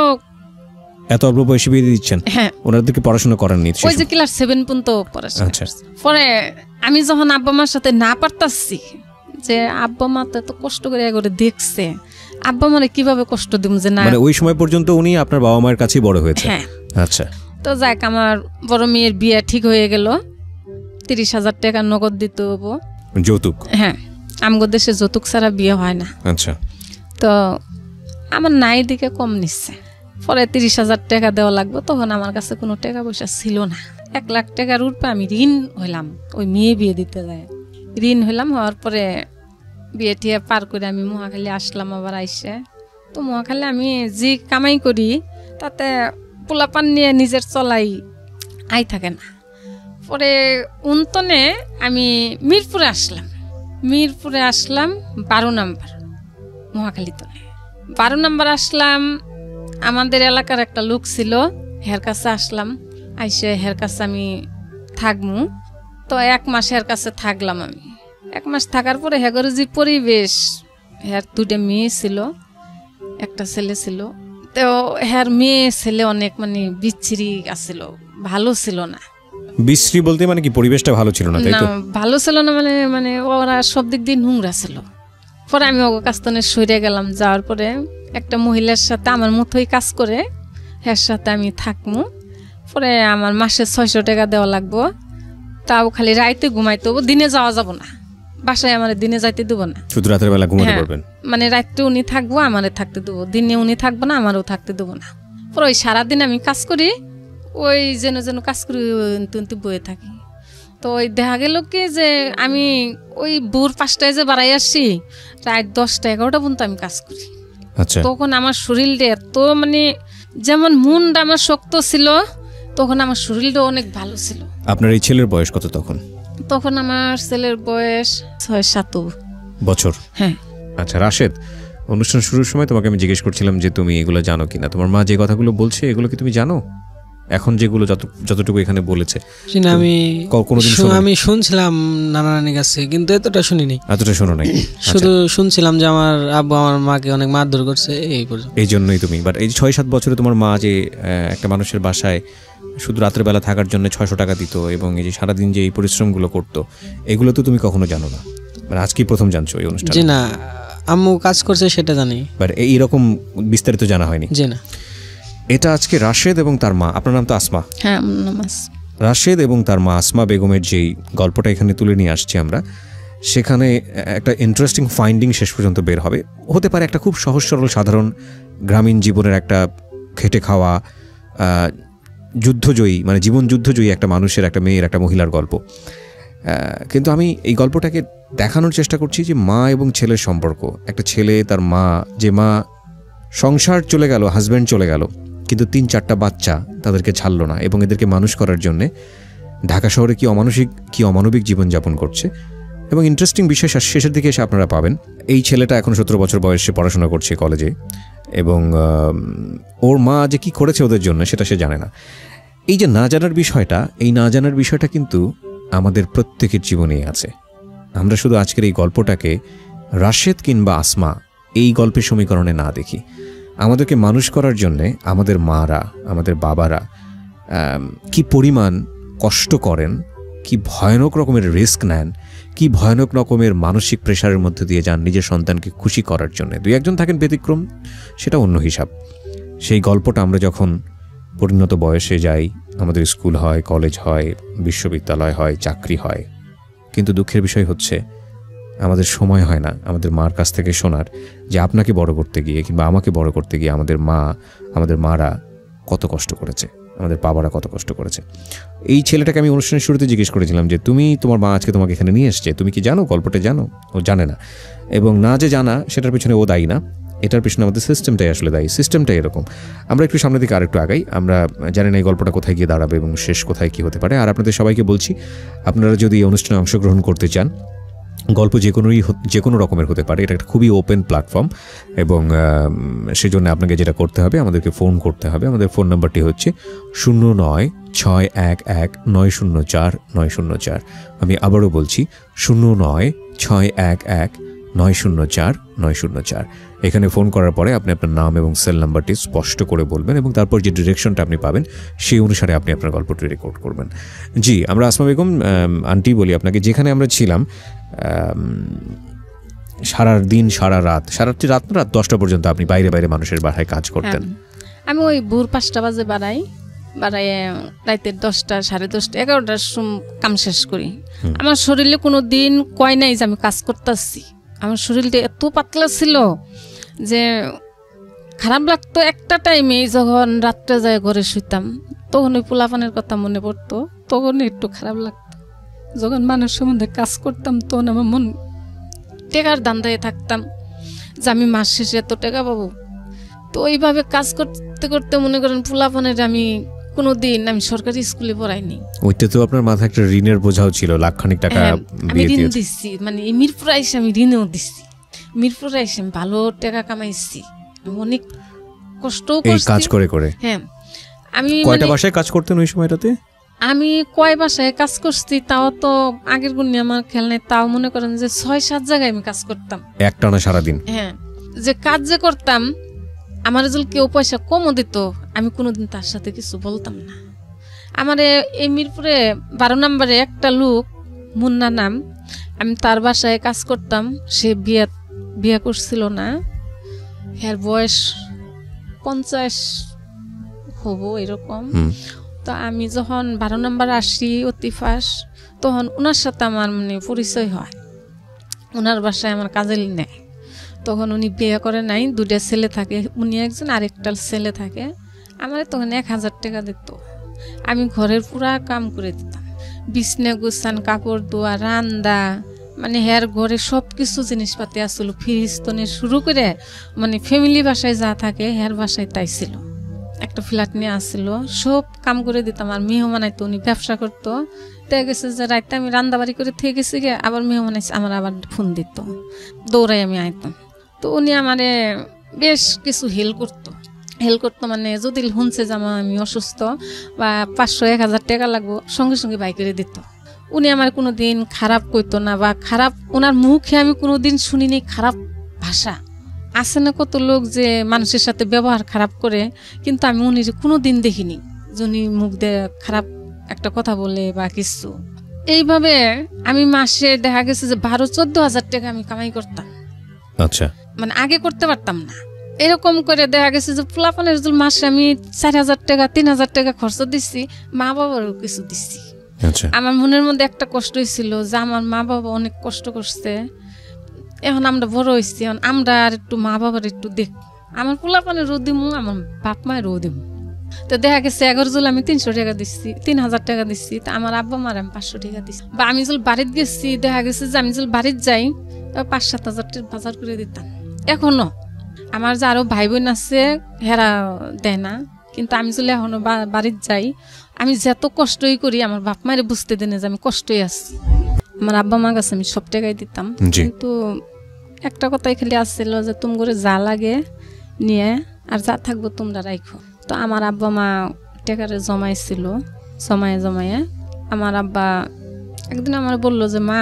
এত অল্প বয়সে বিয়ে দিচ্ছেন? হ্যাঁ। ওনাদেরকে পড়াশোনা করাননি? ওই যে ক্লাস 7 পর্যন্ত পড়াশোনা। আচ্ছা। পরে আমি যখন আব্বা মার সাথে না পারতাছি, যে আব্বা মা তো এত কষ্ট করে এগোরে দেখছে, আব্বা মারে কিভাবে কষ্ট দিব, যে না, মানে ওই সময় পর্যন্ত উনি আপনার বাবা মায়ের কাছেই বড় হয়েছে? হ্যাঁ। আচ্ছা। তো যাক, আমার বড় মেয়ের বিয়ে ঠিক হয়ে গেল। 30,000 টাকা নগদ দিতে হবো, যৌতুক? হ্যাঁ, আমগো দেশে যৌতুক ছাড়া বিয়ে হয় না। আচ্ছা। তো আমার নাই দিকে কম নিচ্ছে। পরে 30,000 টাকা দেওয়া লাগবে। তখন আমার কাছে কোনো টাকা পয়সা ছিল না। 1 লাখ টাকার উপরে আমি ঋণ হইলাম, ওই মেয়ে বিয়ে দিতে যায় ঋণ হইলাম। হওয়ার পরে বিয়ে টিয়ে পার করে আমি মহাখালী আসলাম। আবার আইসে তো মহাখালী আমি যে কামাই করি তাতে পোলাপান নিয়ে নিজের চলাই আই থাকে না। পরে উন্তনে আমি মিরপুরে আসলাম 12 নম্বর মহাখালীতনে 12 নম্বর আসলাম। আমাদের এলাকার একটা লোক ছিল, হের কাছে আসলাম। আইসে হের কাছে আমি থাকবো, তো 1 মাস হের কাছে থাকলাম। আমি 1 মাস থাকার পরে হেগর যে পরিবেশ, হের 2টা মেয়ে ছিল, একটা ছেলে ছিল। তো হের মেয়ে ছেলে অনেক মানে বিচ্ছিরি আছিল, ভালো ছিল না। বিশ্রী বলতে মানে কি পরিবেশটা ভালো ছিল না, তাই তো? ভালো ছিল না, মানে ওরা সব দিক দিয়ে নোংরা ছিল। পরে আমি ওকে কাজতনে সরে গেলাম। যাওয়ার পরে একটা মহিলার সাথে আমার মতোই কাজ করে, এর সাথে আমি থাকবো। পরে আমার মাসে 600 টাকা দেওয়া লাগবো, তাও খালি রাইতে ঘুমাইতে হবো, দিনে যাওয়া যাব না। বাসায় আমার দিনে যাইতে দেবো না, শুধু রাতের বেলা ঘুমাতে পারবেন। মানে রাত্রে উনি থাকবো, আমারে থাকতে দেবো, দিনে উনি থাকবো না, আমারও থাকতে দেবো না। পরে ওই সারাদিন আমি কাজ করি, ওই যেন কাজ করি বয়ে থাকি। তো ওই দেখা গেল কি যে আমি ওই ভোর 5টায় যে বাড়াই আসছি, রাত 10টা 11টা পর্যন্ত আমি কাজ করি। তখন আমার শরীরটা এত মানে যেমন মনটা আমার শক্ত ছিল, তখন আমার শরীরটা অনেক ভালো ছিল। আপনার এই ছেলের বয়স কত তখন? তখন আমার ছেলের বয়স 6-7 বছর। হ্যাঁ। আচ্ছা রাশেদ, অনুষ্ঠান শুরুর সময় তোমাকে আমি জিজ্ঞেস করছিলাম যে তুমি এগুলো জানো কিনা, তোমার মা যে কথাগুলো বলছে এগুলো কি তুমি জানো? এখন যেগুলো যতটুকু এখানে বলেছে আমি শুনছিলাম নানা নানির কাছে, কিন্তু এতটা শুনিনি। এতটা শোনো নাই? শুধু শুনছিলাম যে আমার আব্বু আমার মাকে অনেক মারধর করছে, এই পর্যন্ত। এই জন্যই তুমি, বাট এই 6-7 বছরে তোমার মা যে একটা মানুষের বাসায় শুধু রাতের বেলা থাকার জন্য 600 টাকা দিত এবং এই যে সারাদিন যে এই পরিশ্রমগুলো করতো, এগুলো তো তুমি কখনো জানো না, মানে আজকেই প্রথম জানছো এই অনুষ্ঠানে? জি না, আম্মু কাজ করছে সেটা জানি, বাট এইরকম বিস্তারিত জানা হয়নি। জি না। এটা আজকে রাশেদ এবং তার মা, আপনার নাম তো আসমা? হ্যাঁ, আমার নাম আসমা। রাশেদ এবং তার মা আসমা বেগমের যেই গল্পটা এখানে তুলে নিয়ে আসছি আমরা, সেখানে একটা ইন্টারেস্টিং ফাইন্ডিং শেষ পর্যন্ত বের হবে। হতে পারে একটা খুব সহজ সরল সাধারণ গ্রামীণ জীবনের একটা খেটে খাওয়া যুদ্ধজয়ী, মানে জীবন যুদ্ধজয়ী একটা মানুষের, একটা মেয়ের, একটা মহিলার গল্প। কিন্তু আমি এই গল্পটাকে দেখানোর চেষ্টা করছি যে মা এবং ছেলের সম্পর্ক। একটা ছেলে, তার মা, যে মা সংসার চলে গেল, হাজব্যান্ড চলে গেল, কিন্তু 3-4টা বাচ্চা তাদেরকে ছাড়লো না এবং এদেরকে মানুষ করার জন্যে ঢাকা শহরে কি অমানবিক জীবনযাপন করছে। এবং ইন্টারেস্টিং বিষয় শেষের দিকে এসে আপনারা পাবেন, এই ছেলেটা এখন 17 বছর বয়সে পড়াশোনা করছে কলেজে, এবং ওর মা যে কি করেছে ওদের জন্য সেটা সে জানে না। এই যে না জানার বিষয়টা, এই না জানার বিষয়টা কিন্তু আমাদের প্রত্যেকের জীবনেই আছে। আমরা শুধু আজকের এই গল্পটাকে রাশেদ কিংবা আসমা এই গল্পের সমীকরণে না দেখি। আমাদেরকে মানুষ করার জন্যে আমাদের মারা, আমাদের বাবারা কি পরিমাণ কষ্ট করেন, কি ভয়ানক রকমের রিস্ক নেন, কি ভয়ানক রকমের মানসিক প্রেশারের মধ্যে দিয়ে যান নিজের সন্তানকে খুশি করার জন্য। 2-1জন থাকেন ব্যতিক্রম, সেটা অন্য হিসাব। সেই গল্পটা আমরা যখন পরিণত বয়সে যাই, আমাদের স্কুল হয়, কলেজ হয়, বিশ্ববিদ্যালয় হয়, চাকরি হয়, কিন্তু দুঃখের বিষয় হচ্ছে আমাদের সময় হয় না আমাদের মার কাছ থেকে শোনার যে আপনাকে বড় করতে গিয়ে কিংবা আমাকে বড় করতে গিয়ে আমাদের মারা কত কষ্ট করেছে, আমাদের বাবারা কত কষ্ট করেছে। এই ছেলেটাকে আমি অনুষ্ঠানের শুরুতে জিজ্ঞেস করেছিলাম যে তোমার মা আজকে তোমাকে এখানে নিয়ে এসছে, তুমি কি জানো, গল্পটা জানো? ও জানে না, এবং না যে জানা সেটার পিছনে ও দায়ী না, এটার পিছনে আমাদের সিস্টেমটাই আসলে দায়ী। সিস্টেমটাই এরকম। আমরা একটু সামনের দিকে আরেকটু আগাই, আমরা জানি না এই গল্পটা কোথায় গিয়ে দাঁড়াবে এবং শেষ কোথায় কী হতে পারে। আর আপনাদের সবাইকে বলছি, আপনারা যদি এই অনুষ্ঠানে অংশগ্রহণ করতে চান, গল্প যে কোনো রকমের হতে পারে, এটা একটা খুবই ওপেন প্ল্যাটফর্ম, এবং সেজন্য আপনাকে যেটা করতে হবে, আমাদেরকে ফোন করতে হবে। আমাদের ফোন নাম্বারটি হচ্ছে 09611904 আমি আবারও বলছি 09611904 এখানে ফোন করার পরে আপনি আপনার নাম এবং সেল নাম্বারটি স্পষ্ট করে বলবেন, এবং তারপর যে ডিরেকশনটা আপনি পাবেন সেই অনুসারে আপনি আপনার গল্পটি রেকর্ড করবেন। জি, আমরা আসমা বেগম আন্টি বলি আপনাকে। যেখানে আমরা ছিলাম সারা রাত 10টা পর্যন্ত আপনি বাইরে মানুষের বাসায় কাজ করতেন। আমি ওই ভোর 5টা বাজে বাড়াই রাতের 10টা, 10:30, 11টার কাম শেষ করি। আমার শরীরে কোনো দিন কয় নাই যে আমি কাজ করতেছি। আমার শরীরটা এত পাতলা ছিল যে খারাপ লাগতো। একটা টাইমে যখন রাত্রে যায় ঘরে শুইতাম, তখন ওই পোলাপানের কথা মনে পড়তো, তখন একটু খারাপ লাগতো। যখন মানুষের মধ্যে কাজ করতাম, তখন আমার মন টেকার দান্দায় থাকতাম যে আমি মাস শেষে এত টাকা পাবো। তো এইভাবে কাজ করতে করতে মনে করেন পোলাপানের আমি কোনোদিন আমি সরকারি স্কুলে পড়াইনি। ওইটা তো আপনার মাথায় একটা ঋণের বোঝাও ছিল, লাখখানিক টাকা আমি ঋণ দিচ্ছি, মানে মিরপুর আইসে আমি ঋণও দিচ্ছি, মিরপুর আইসে আমি ভালো টাকা কামাইছি, অনেক কষ্ট কাজ করে করে। হ্যাঁ, আমি কয়টা বাসায় কাজ করতেন ওই সময়টাতে? আমি কয় বাসায় কাজ করছি তাও তো আগের গুণে আমার খেয়াল নেই, তাও মনে করেন যে 6-7 জায়গায় আমি কাজ করতাম একটানা সারাদিন। হ্যাঁ, যে কাজ যে করতাম আমার যদি কেউ পয়সা কমও দিত আমি কোনোদিন তার সাথে কিছু বলতাম না। আমার এই মিরপুরে 12 নম্বরে একটা লোক মুন্না নাম, আমি তার বাসায় কাজ করতাম। সে বিয়ে করছিল না, এর বয়স 50 হবো এরকম। তো আমি যখন 12 নম্বর আসি অতিফাস, তখন ওনার সাথে আমার মানে পরিচয় হয়, ওনার বাসায় আমার কাজে নেয়। তখন উনি বিয়ে করে নাই, 2টা ছেলে থাকে, উনি একজন আরেকটা ছেলে থাকে। আমার তখন 1000 টাকা দিত, আমি ঘরের পুরা কাম করে দিতাম, বিছনা গুছান, কাপড় ধোয়া, রান্দা, মানে হের ঘরে সব কিছু জিনিসপাতি আসছিল, ফ্রিজ তনে শুরু করে মানে ফ্যামিলি বাসায় যা থাকে হের বাসায় তাই ছিল। একটা ফ্ল্যাট নিয়ে আসছিল, সব কাম করে দিতাম। আর মেহমান আইতো, উনি ব্যবসা করতো। দেখা গেছে যে রাইতে আমি রান্দাবাড়ি করে থেকে গেছি গে, আবার মেহমান আইসে আমার আবার ফোন দিত, দৌড়াই আমি আইতাম। তো উনি আমারে বেশ কিছু হেল্প করতো, মানে যদি শুনছে যে আমি অসুস্থ বা 500-1000 টাকা লাগবো, সঙ্গে সঙ্গে বাই করে দিত। উনি আমার কোনোদিন খারাপ কইতো না, বা খারাপ ওনার মুখে আমি কোনোদিন শুনিনি খারাপ ভাষা। আছে না কত লোক যে মানুষের সাথে ব্যবহার খারাপ করে, কিন্তু আমি উনি কোনোদিন দেখিনি যে উনি মুখ দিয়ে খারাপ একটা কথা বলে বা কিছু। এইভাবে আমি মাসে দেখা গেছে যে 12-14 হাজার টাকা আমি কামাই করতাম। আচ্ছা, মানে আগে করতে পারতাম না। এরকম করে দেখা গেছে যে পোলাপানের মাসে আমি 4,000 টাকা 3,000 টাকা খরচ দিচ্ছি, মা বাবারও কিছু দিচ্ছি। আমার মনের মধ্যে একটা কষ্ট হয়েছিল যে আমার মা বাবা অনেক কষ্ট করছে, এখন আমরা বড় হয়েছি, এখন আমরা আর একটু মা বাবার একটু দেখ, আমার পোলাপানের রোদ দিমু, আমার বাপ মায়ের রোদ দিমু। তো দেখা গেছে 11 জুল আমি 300 টাকা দিচ্ছি, 3,000 টাকা দিচ্ছি, তা আমার আব্বা মার আমি 500 টাকা দিচ্ছি। বা আমি যদি বাড়িতে গেছি, দেখা গেছে যে আমি যদি বাড়িতে যাই 5-7 হাজার বাজার করে দিতাম। এখনো আমার যে আরো ভাই বোন আছে হেরা দেয় না, কিন্তু আমি যদি এখনো বাড়িতে যাই, আমি যত কষ্টই করি আমার বাপ মায়ের বুঝতে দেনে যে আমি কষ্টই আছি। আমার আব্বা মা কাছে আমি সব টাকাই দিতাম, কিন্তু একটা কথাই খালি আসছিল যে তুমি করে যা লাগে নিয়ে আর যা থাকবো তোমরা রাখো। তো আমার আব্বা মা টাকারে জমাইছিল, জমায়ে আমার আব্বা একদিন আমার বললো যে মা,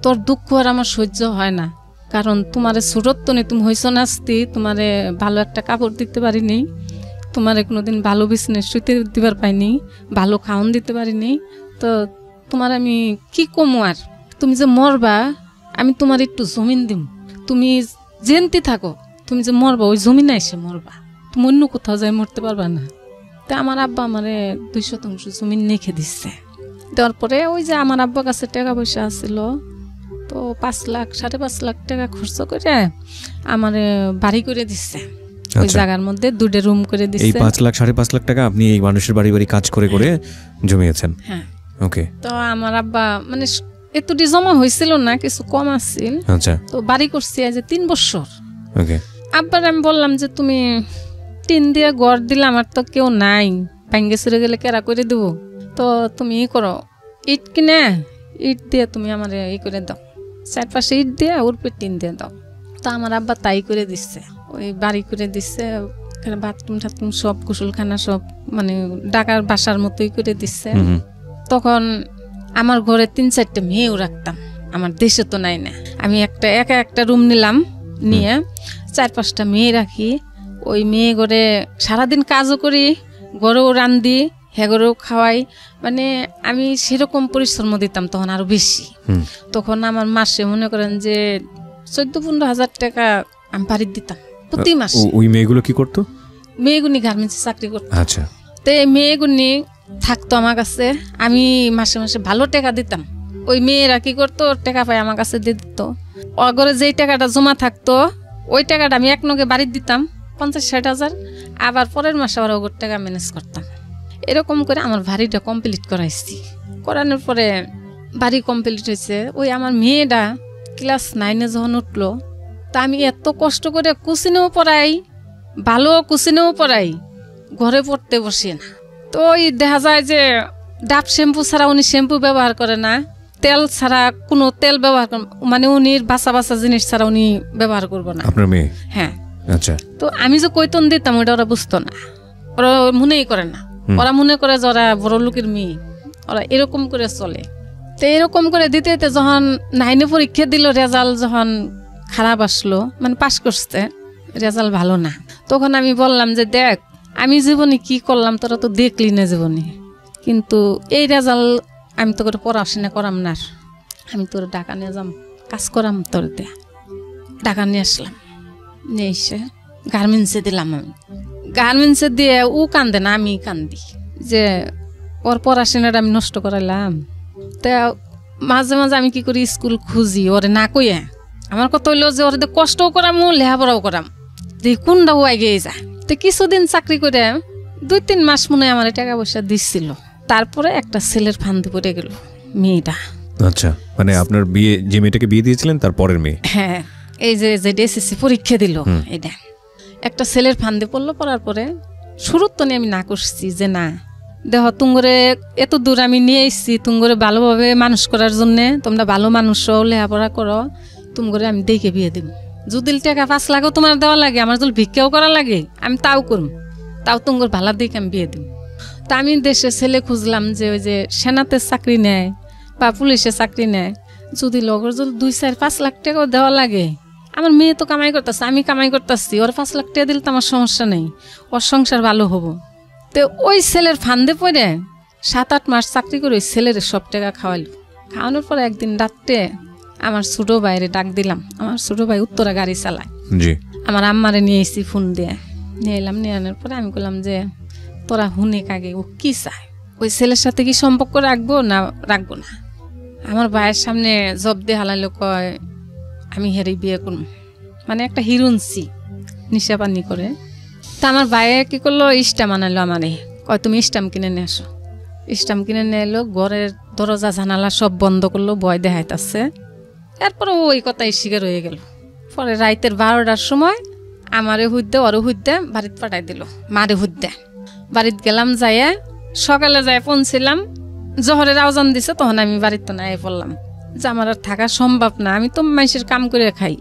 তোর দুঃখ আর আমার সহ্য হয় না, কারণ তোমারে ছোটত্ব নেই, তুমি হয়েছ নাস্তি, তোমারে ভালো একটা কাপড় দিতে পারিনি, তোমারে কোনোদিন ভালো বিজনেস শুইতে দিবার পাইনি, ভালো খাওয়ান দিতে পারিনি, তো তোমার আমি কি কমো, আর তুমি যে মরবা আমি তোমার একটু জমিন দিম, তুমি জেনতে থাকো, তুমি যে মরবা ওই জমিনে এসে মরবা, তুমি অন্য কোথাও যাই মরতে পারবা না। তো আমার আব্বা আমারে 200 জমিন লিখে দিচ্ছে। দেওয়ার পরে ওই যে আমার আব্বার কাছে টাকা পয়সা আসছিল, তো 5-5.5 লাখ টাকা খরচ করে আমার বাড়ি করে দিচ্ছে, ওই জায়গার মধ্যে 2টা রুম করে দিচ্ছে। এই 5-5.5 লাখ টাকা আপনি এই মানুষের বাড়ি বাড়ি কাজ করে করে জমিয়েছেন? হ্যাঁ। ওকে। তো আমার আব্বা মানে এতটি জমা হয়েছিল না, কিছু কম আসছিল। আচ্ছা। তো বাড়ি করছি আজ 3 বছর। ওকে। আব্বার আমি বললাম যে তুমি টিন দিয়ে ঘর দিলে, আমার তো কেউ নাই, ভাঙ্গে ছিঁড়ে গেলে কেরা করে দেবো, তো তুমি ই করো, ইট কিনে ইট দিয়ে তুমি আমার ই করে দাও, 4-5 ইট দিয়ে ওর পে টিন দিয়ে দাও। তো আমার আব্বা তাই করে দিচ্ছে, ওই বাড়ি করে দিচ্ছে, বাথরুম টাথরুম সব, গোসলখানা সব, মানে ঢাকার বাসার মতোই করে দিচ্ছে। তখন আমার ঘরে 3-4টা মেয়েও রাখতাম, আমার দেশে তো নাই না, আমি একটা রুম নিলাম, নিয়ে 4-5টা মেয়ে রাখি। ওই মেয়ে ঘরে সারাদিন কাজও করি, ঘরেও রান্ধি, হেগরেও খাওয়াই, মানে আমি সেরকম পরিশ্রম দিতাম তখন আরো বেশি। তখন আমার মাসে মনে করেন যে 14-15 হাজার টাকা আমি বাড়িতে দিতাম প্রতি মাসে। ওই মেয়েগুলো কি করতো? মেয়েগুনি গার্মেন্টসে চাকরি করতো। আচ্ছা। তো এই মেয়েগুনি থাকতো আমার কাছে, আমি মাসে মাসে ভালো টাকা দিতাম। ওই মেয়েরা কি করতো, টাকা পাই আমার কাছে দিয়ে দিত, অগরে যেই টাকাটা জমা থাকতো ওই টাকাটা আমি এক নগে বাড়িতে দিতাম 50-60 হাজার, আবার পরের মাসে আবার ওগর টাকা ম্যানেজ করতাম। এরকম করে আমার বাড়িটা কমপ্লিট করাইছি। করানোর পরে বাড়ি কমপ্লিট হয়েছে, ওই আমার মেয়েটা ক্লাস 9-এ যখন উঠলো, তা আমি এত কষ্ট করে কোচিনেও পড়াই, ভালো কোচিনেও পড়াই, ঘরে পড়তে বসে না। তো ওই দেখা যায় যে ডাব শ্যাম্পু ছাড়া উনি শ্যাম্পু ব্যবহার করে না, তেল ছাড়া কোনো তেল ব্যবহার করে, মানে উনি বাসা বাসা জিনিস ছাড়া উনি ব্যবহার করবো না। আপনার মেয়ে? হ্যাঁ। আচ্ছা। তো আমি যে কৈতন দিতাম ওটা ওরা বুঝতো না, ওরা মনেই করে না। ওরা মনে করে যে ওরা বড় লোকের মেয়ে, ওরা এরকম করে চলে। তো এরকম করে দিতে দিতে যখন 9 পরীক্ষা দিল, রেজাল্ট যখন খারাপ আসলো, মানে পাস করছে, রেজাল্ট ভালো না, তখন আমি বললাম যে দেখ আমি জীবনে কি করলাম তোরা তো দেখলি না জীবনে, কিন্তু এই রেজাল্ট আমি তো করে পড়াশোনা করাম না, আমি তোর ঢাকা নিয়ে যাম, কাজ করাম তোর দিয়ে। ঢাকা নিয়ে আসলাম, নিয়ে এসে গার্মেন্টসে দিলাম। আমি গার্মেন্টসে দিয়ে ও কান্দে না, আমি কান্দি যে ওর পড়াশোনাটা আমি নষ্ট করাইলাম। তা মাঝে মাঝে আমি কি করি, স্কুল খুঁজি ওরে না কইয়া। আমার কথা হইলো যে ওর কষ্টও করাম, লেখাপড়াও করাম, যে কোনটাও এগিয়ে যায়। তো কিছুদিন চাকরি করে 2-3 মাস মনে হয় আমার টাকা পয়সা দিচ্ছিল। তারপরে একটা ছেলের ফান্দে পড়ে গেল মেয়েটা। আচ্ছা, মানে আপনার বিয়ে, যে মেয়েটাকে বিয়ে দিয়েছিলেন তার পরের মেয়ে? হ্যাঁ, এই যে এসএসসি পরীক্ষা দিল, এটা একটা ছেলের ফান্দে পড়লো। পড়ার পরে শুরুর তো আমি না করছি যে না দেহ তুঙ্গরে এত দূর আমি নিয়ে এসছি, তুঙ্গরে ভালোভাবে মানুষ করার জন্যে, তোমরা ভালো মানুষ লেখাপড়া করো, তুমগরে আমি দেখে বিয়ে দিব। যদি টাকা 5 লাখও তোমার দেওয়া লাগে, আমার যদি ভিক্ষাও করা লাগে আমি তাও করব, তাও তুঙ্গর ভালো দিকে আমি বিয়ে দিব। তা আমি দেশে ছেলে খুঁজলাম যে ওই যে সেনাতে চাকরি নেয় বা পুলিশে চাকরি নেয়, যদি লগর যদি 2-4-5 লাখ টাকাও দেওয়া লাগে, আমার মেয়ে তো কামাই করতেছে, আমি কামাই করতেছি, ওর 5 লাখ টাকা দিলে তো আমার সমস্যা নেই, ওর সংসার ভালো হবো। তো ওই ছেলের ফান্দে পড়ে 7-8 মাস চাকরি করে ওই ছেলের সব টাকা খাওয়াইলো। খাওয়ানোর পরে একদিন রাত্রে আমার ছোট ভাইরে ডাক দিলাম। আমার ছোট ভাই উত্তরা গাড়ি চালায়, আমার আম্মারে নিয়ে এসেছি ফোন দিয়ে, নিয়ে এলাম। নিয়ে আনার পরে আমি বললাম যে তোরা হুনে কাগে ও কি চায়, ওই ছেলের সাথে কি সম্পর্ক রাখবো না রাখবো না। আমার ভাইয়ের সামনে জব দিয়ে হালাইলো, কয় আমি হেরে বিয়ে করব, মানে একটা হিরুনসি নিশা পানি করে। তা আমার ভাইয়ে কি করলো, স্টাম আনালো আমারে, কয় তুমি স্টাম কিনে নিয়ে আসো। স্টাম কিনে নিয়ে এলো, ঘরের দরজা জানালা সব বন্ধ করলো, ভয় দেখাইতেছে। এরপরে ওই কথাই শিকার হয়ে গেল। পরে রাইতের 12টার সময় আমারে হুদ্দে ওরে হুদ্দে বাড়িতে পাঠাই দিল, মারে হুদ্দে। বাড়িতে গেলাম, যাইয়া সকালে যাই পৌঁছিলাম, জহরের আওজান দিছে, তখন আমি বাড়িতে না পড়লাম যে আমার আর থাকা সম্ভব না, আমি তো মানুষের কাম করে খাই।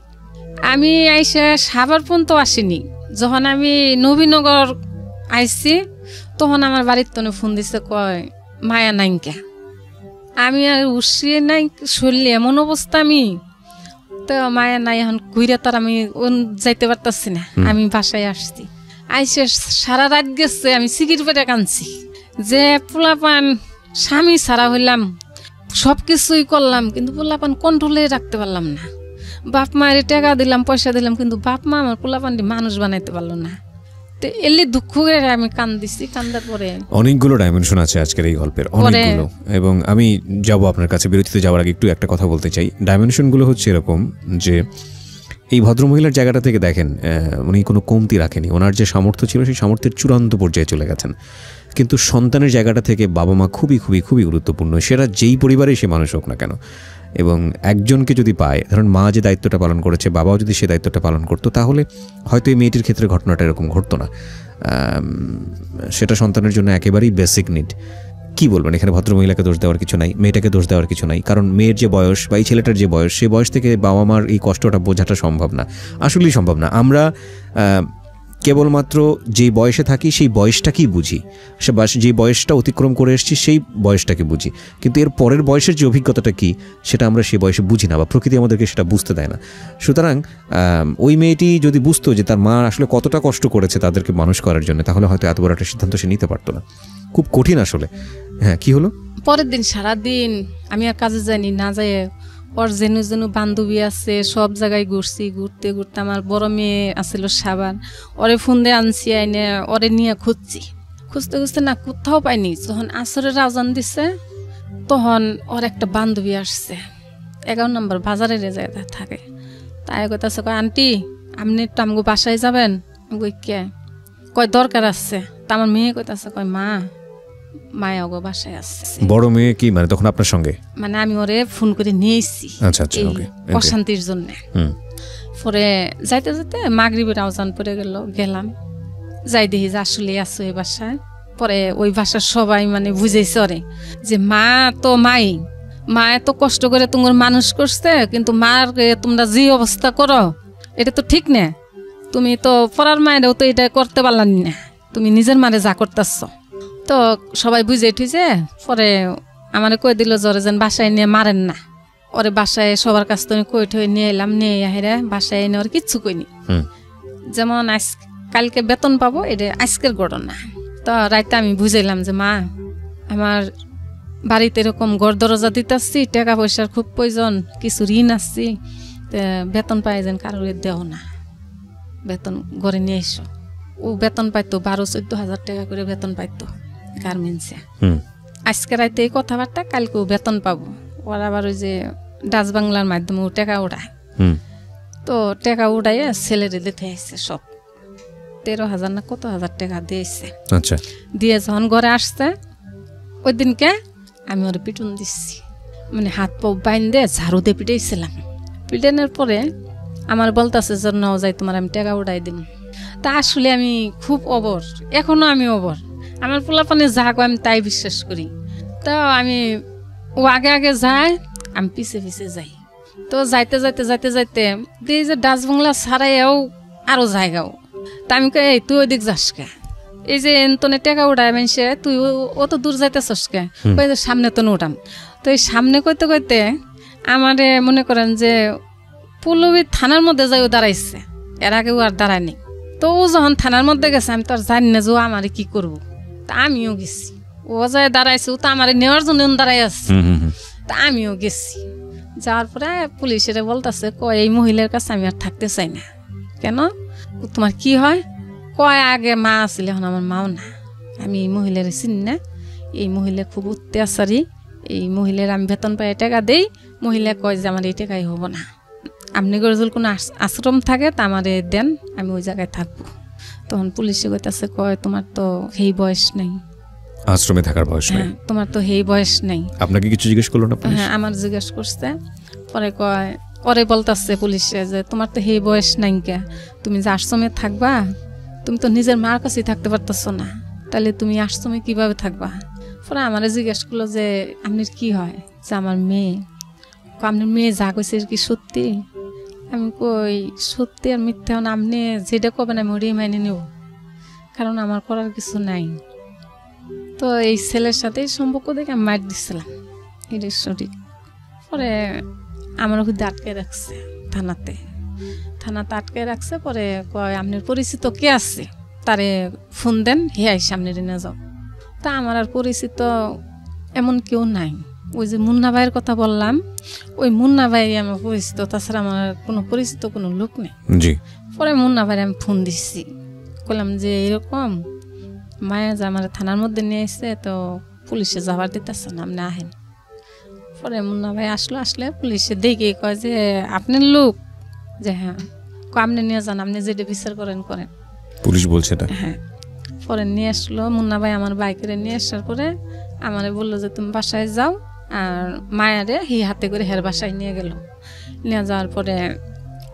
আমি আইসে সাবার পর্যন্ত আসিনি, যখন আমি নবীনগর আইসি তখন আমার বাড়ির তনে ফোন দিছে, কয় মায়া নাইকা। আমি আর উঠিয়ে নাই, শরীরে এমন অবস্থা, আমি তো মায়া নাই, এখন ঘুরে তার আমি যাইতে পারতাছি না। আমি বাসায় আসছি, আইসে সারা রাত গেছে, আমি সিকির পেটে কাঁদছি যে পোলাপান স্বামী ছাড়া হইলাম, সব কিছুই করলাম, কিন্তু পোলাপান কন্ট্রোলে রাখতে পারলাম না। বাপ মায়ের টাকা দিলাম, পয়সা দিলাম, কিন্তু বাপ মা আমার পোলাপানটি মানুষ বানাইতে পারলো না। তো এলি দুঃখ করে আমি কান্দিছি। কান্দার পরে অনেকগুলো ডাইমেনশন আছে আজকের এই গল্পের, অনেকগুলো। এবং আমি যাব আপনার কাছে, বিরতিতে যাওয়ার আগে একটু একটা কথা বলতে চাই। ডাইমেনশনগুলো হচ্ছে এরকম যে এই ভদ্রমহিলার জায়গাটা থেকে দেখেন, উনি কোনো কমতি রাখেনি, ওনার যে সামর্থ্য ছিল সেই সামর্থ্যের চূড়ান্ত পর্যায়ে চলে গেছেন। কিন্তু সন্তানের জায়গাটা থেকে বাবা মা খুবই খুবই খুবই গুরুত্বপূর্ণ, সেটা যেই পরিবারে সে মানুষ হোক না কেন। এবং একজনকে যদি পায়, ধরুন মা যে দায়িত্বটা পালন করেছে, বাবাও যদি সে দায়িত্বটা পালন করতো, তাহলে হয়তো এই মেয়েটির ক্ষেত্রে ঘটনাটা এরকম ঘটতো না। সেটা সন্তানের জন্য একেবারেই বেসিক নিড। কি বলবেন, এখানে ভদ্রমহিলাকে দোষ দেওয়ার কিছু নাই, মেয়েটাকে দোষ দেওয়ার কিছু নাই, কারণ মেয়ের যে বয়স বা এই ছেলেটার যে বয়স, সে বয়স থেকে বাবা মার এই কষ্টটা বোঝাটা সম্ভব না, আসলেই সম্ভব না। আমরা কেবলমাত্র যেই বয়সে থাকি সেই বয়সটাকেই বুঝি, সে যে বয়সটা অতিক্রম করে এসেছি সেই বয়সটাকে বুঝি, কিন্তু এর পরের বয়সের যে অভিজ্ঞতাটা কী সেটা আমরা সেই বয়সে বুঝি না, বা প্রকৃতি আমাদেরকে সেটা বুঝতে দেয় না। সুতরাং ওই মেয়েটি যদি বুঝতো যে তার মা আসলে কতটা কষ্ট করেছে তাদেরকে মানুষ করার জন্য, তাহলে হয়তো এত বড় একটা সিদ্ধান্ত সে নিতে পারতো না। খুব কঠিন আসলে। হ্যাঁ, কি হলো? পরের দিন সারাদিন আমি আর কাজে যাইনি, না যাই ওর যেন বান্ধবী আছে সব জায়গায় ঘুরছি। ঘুরতে ঘুরতে আমার বড় মেয়ে আসছিল সাবান, ওরে ফোন দিয়ে আনছি, আইনে ওরে নিয়ে খুঁজছি। খুঁজতে খুঁজতে না কোথাও পাইনি। যখন আসরের আজান দিছে তখন ওর একটা বান্ধবী আসছে, 11 নম্বর বাজারের জায়গায় থাকে। তাই কইতাছে, কয় আন্টি আপনি একটু আমাকে বাসায় যাবেন? কই কে? কয় দরকার আছে। তা আমার মেয়ে কইতাছে, কয় মা মায়া ওগো বাসায় আসছে। বড় মেয়ে কি মানে তখন আপনার সঙ্গে? মানে আমি ওরে ফোন করে নিয়ে এসেছি আচ্ছা আচ্ছা, ওকে, অশান্তির জন্য। পরে যাইতে যাইতে মাগরিবের আওয়াজান পড়ে গেলাম, যাই দেখি যে আসলে আছো এই বাসায়। পরে ওই বাসার সবাই মানে বুঝেছে ওরে যে মা তো মা এত কষ্ট করে তোমার মানুষ করছে, কিন্তু মার তোমরা যে অবস্থা করো এটা তো ঠিক না, তুমি তো পড়ার মায়েরও তো এটা করতে পারলাম না, তুমি নিজের মারে যা করতেছ। তো সবাই বুঝে ঠুইছে। পরে আমারে কই দিল জরে যেন বাসায় নিয়ে মারেন না। ওরে বাসায় সবার কাছ থেকে কই ঠই নিয়ে এলাম, নিয়ে আহেরা বাসায় এনে ওর কিচ্ছু কইনি। যেমন কালকে বেতন পাবো, এটা আজকের ঘটনা। তো রাইতে আমি বুঝাইলাম যে মা, আমার বাড়িতে এরকম ঘর দরজা দিতেছি, টাকা পয়সার খুব প্রয়োজন, কিছু ঋণ আসছি, বেতন পাই যেন কারোর দেও না, বেতন ঘরে নিয়ে এসো। ও বেতন পাইতো 12-14 হাজার টাকা করে বেতন পাইতো গার্মেন্টসে। আজকে রাইতে এই কথাবার্তা, কালকেও বেতন পাবো। ওরা আবার ওই যে ডাচ বাংলার মাধ্যমে টাকা উড়ায়, তো টাকা উড়াইয়া ছেলেরে দিতে আসছে সব 13,000 না কত হাজার টাকা দিয়েছে। আচ্ছা, দিয়ে যখন ঘরে আসছে ওই দিনকে আমি ওর পিটুন দিচ্ছি, মানে হাত পা বাইন্দে ঝাড়ু দিয়ে পিটাইছিলাম। পিটানোর পরে আমার বলতেছে যে নাও যাই তোমার আমি টাকা উড়াই দিম। তা আসলে আমি খুব অবর, এখনো আমি অবর, আমার পোলাপানে যা কয় আমি তাই বিশ্বাস করি। তো আমি ও আগে আগে যায়, আমি পিছে পিছে যাই। তো যাইতে যাইতে যাইতে যাইতে দিয়ে যে ডাচ বাংলা ছাড়াইও আরো জায়গাও। তা আমি কই এই তুই ওইদিক যাস কে, এই যে এনতনে টাকা উঠায় মানছে, তুই অত দূর যাইতেছস কে? ওই যে সামনে তো উঠাম। তো এই সামনে কইতে কইতে আমারে মনে করেন যে পল্লবী থানার মধ্যে যাই ও দাঁড়াইছে, এর আগে ও আর দাঁড়ায়নি। তো ও যখন থানার মধ্যে গেছে আমি তো আর জানি না যে ও আমারে কি করবো। তা আমিও গেছি, ও যায় দাঁড়াইছে, ও তো আমারে নেওয়ার জন্য দাঁড়াই আছে। তা আমিও গেছি, যাওয়ার পরে পুলিশের বলতেছে কয় এই মহিলার কাছে আমি আর থাকতে চাই না। কেন, তোমার কি হয়? কয় আগে মা আসলে এখন আমার মাও না, আমি এই মহিলার চিনি না, এই মহিলা খুব অত্যাচারী, এই মহিলার আমি বেতন পাই টাকা দেই, মহিলা কয় যে আমার এই টাকাই হবো না, আপনি গরজল কোনো আশ্রম থাকে তা আমারে দেন, আমি ওই জায়গায় থাকবো। তখন পুলিশে কইতাছে কয় তোমার তো সেই বয়স নেই, আশ্রমে থাকার বয়স নেই, তোমার তো সেই বয়স নেই। আপনাকে কিছু জিজ্ঞেস করলো না? হ্যাঁ, আমার জিজ্ঞেস করছে। পরে কয় পরে বলতাছে পুলিশে যে তোমার তো সেই বয়স নাই কে, তুমি যে আশ্রমে থাকবা, তুমি তো নিজের মার কাছেই থাকতে পারতেছ না, তাহলে তুমি আশ্রমে কিভাবে থাকবা? পরে আমারে জিজ্ঞেস করলো যে আপনার কি হয়? যে আমার মেয়ে। আপনার মেয়ে যা কইছে কি সত্যি? আমি কই সত্যি আর মিথ্যা, আপনি যেটা কবেন আমি ওটাই মাইনে নেব, কারণ আমার করার কিছু নাই। তো এই ছেলের সাথে সম্পর্ক দেখে আমি মার দিচ্ছিলাম, এটা সঠিক। পরে আমার ওখানে আটকে রাখছে থানাতে আটকে রাখছে। পরে কয় আপনার পরিচিত কে আছে তারে ফোন দেন, হে সামনে নিয়ে যাও। তা আমার আর পরিচিত এমন কেউ নাই। ওই যে মুন্না ভাইয়ের কথা বললাম, ওই মুন্না ভাই আমার পরিচিত, তাছাড়া আমার কোনো পরিচিত কোনো লোক নেই। পরে মুন্না ভাই আমি ফোন দিচ্ছি, বললাম যে এরকম মায়া যে আমার থানার মধ্যে নিয়ে এসছে, তো পুলিশে যাবার দিতেছে না, আপনি আহেন। পরে মুন্না ভাই আসলে পুলিশে দেখে কয় যে আপনার লোক, যে হ্যাঁ, আপনি নিয়ে যান, আপনি যেটা বিচার করেন। পুলিশ বলছে না? হ্যাঁ। পরে নিয়ে আসলো মুন্না ভাই, আমার বাইকেরে নিয়ে আসার পরে আমারে বললো যে তুমি বাসায় যাও, আর মায়ারে হি হাতে করে হের বাসায় নিয়ে গেল। নিয়ে যাওয়ার পরে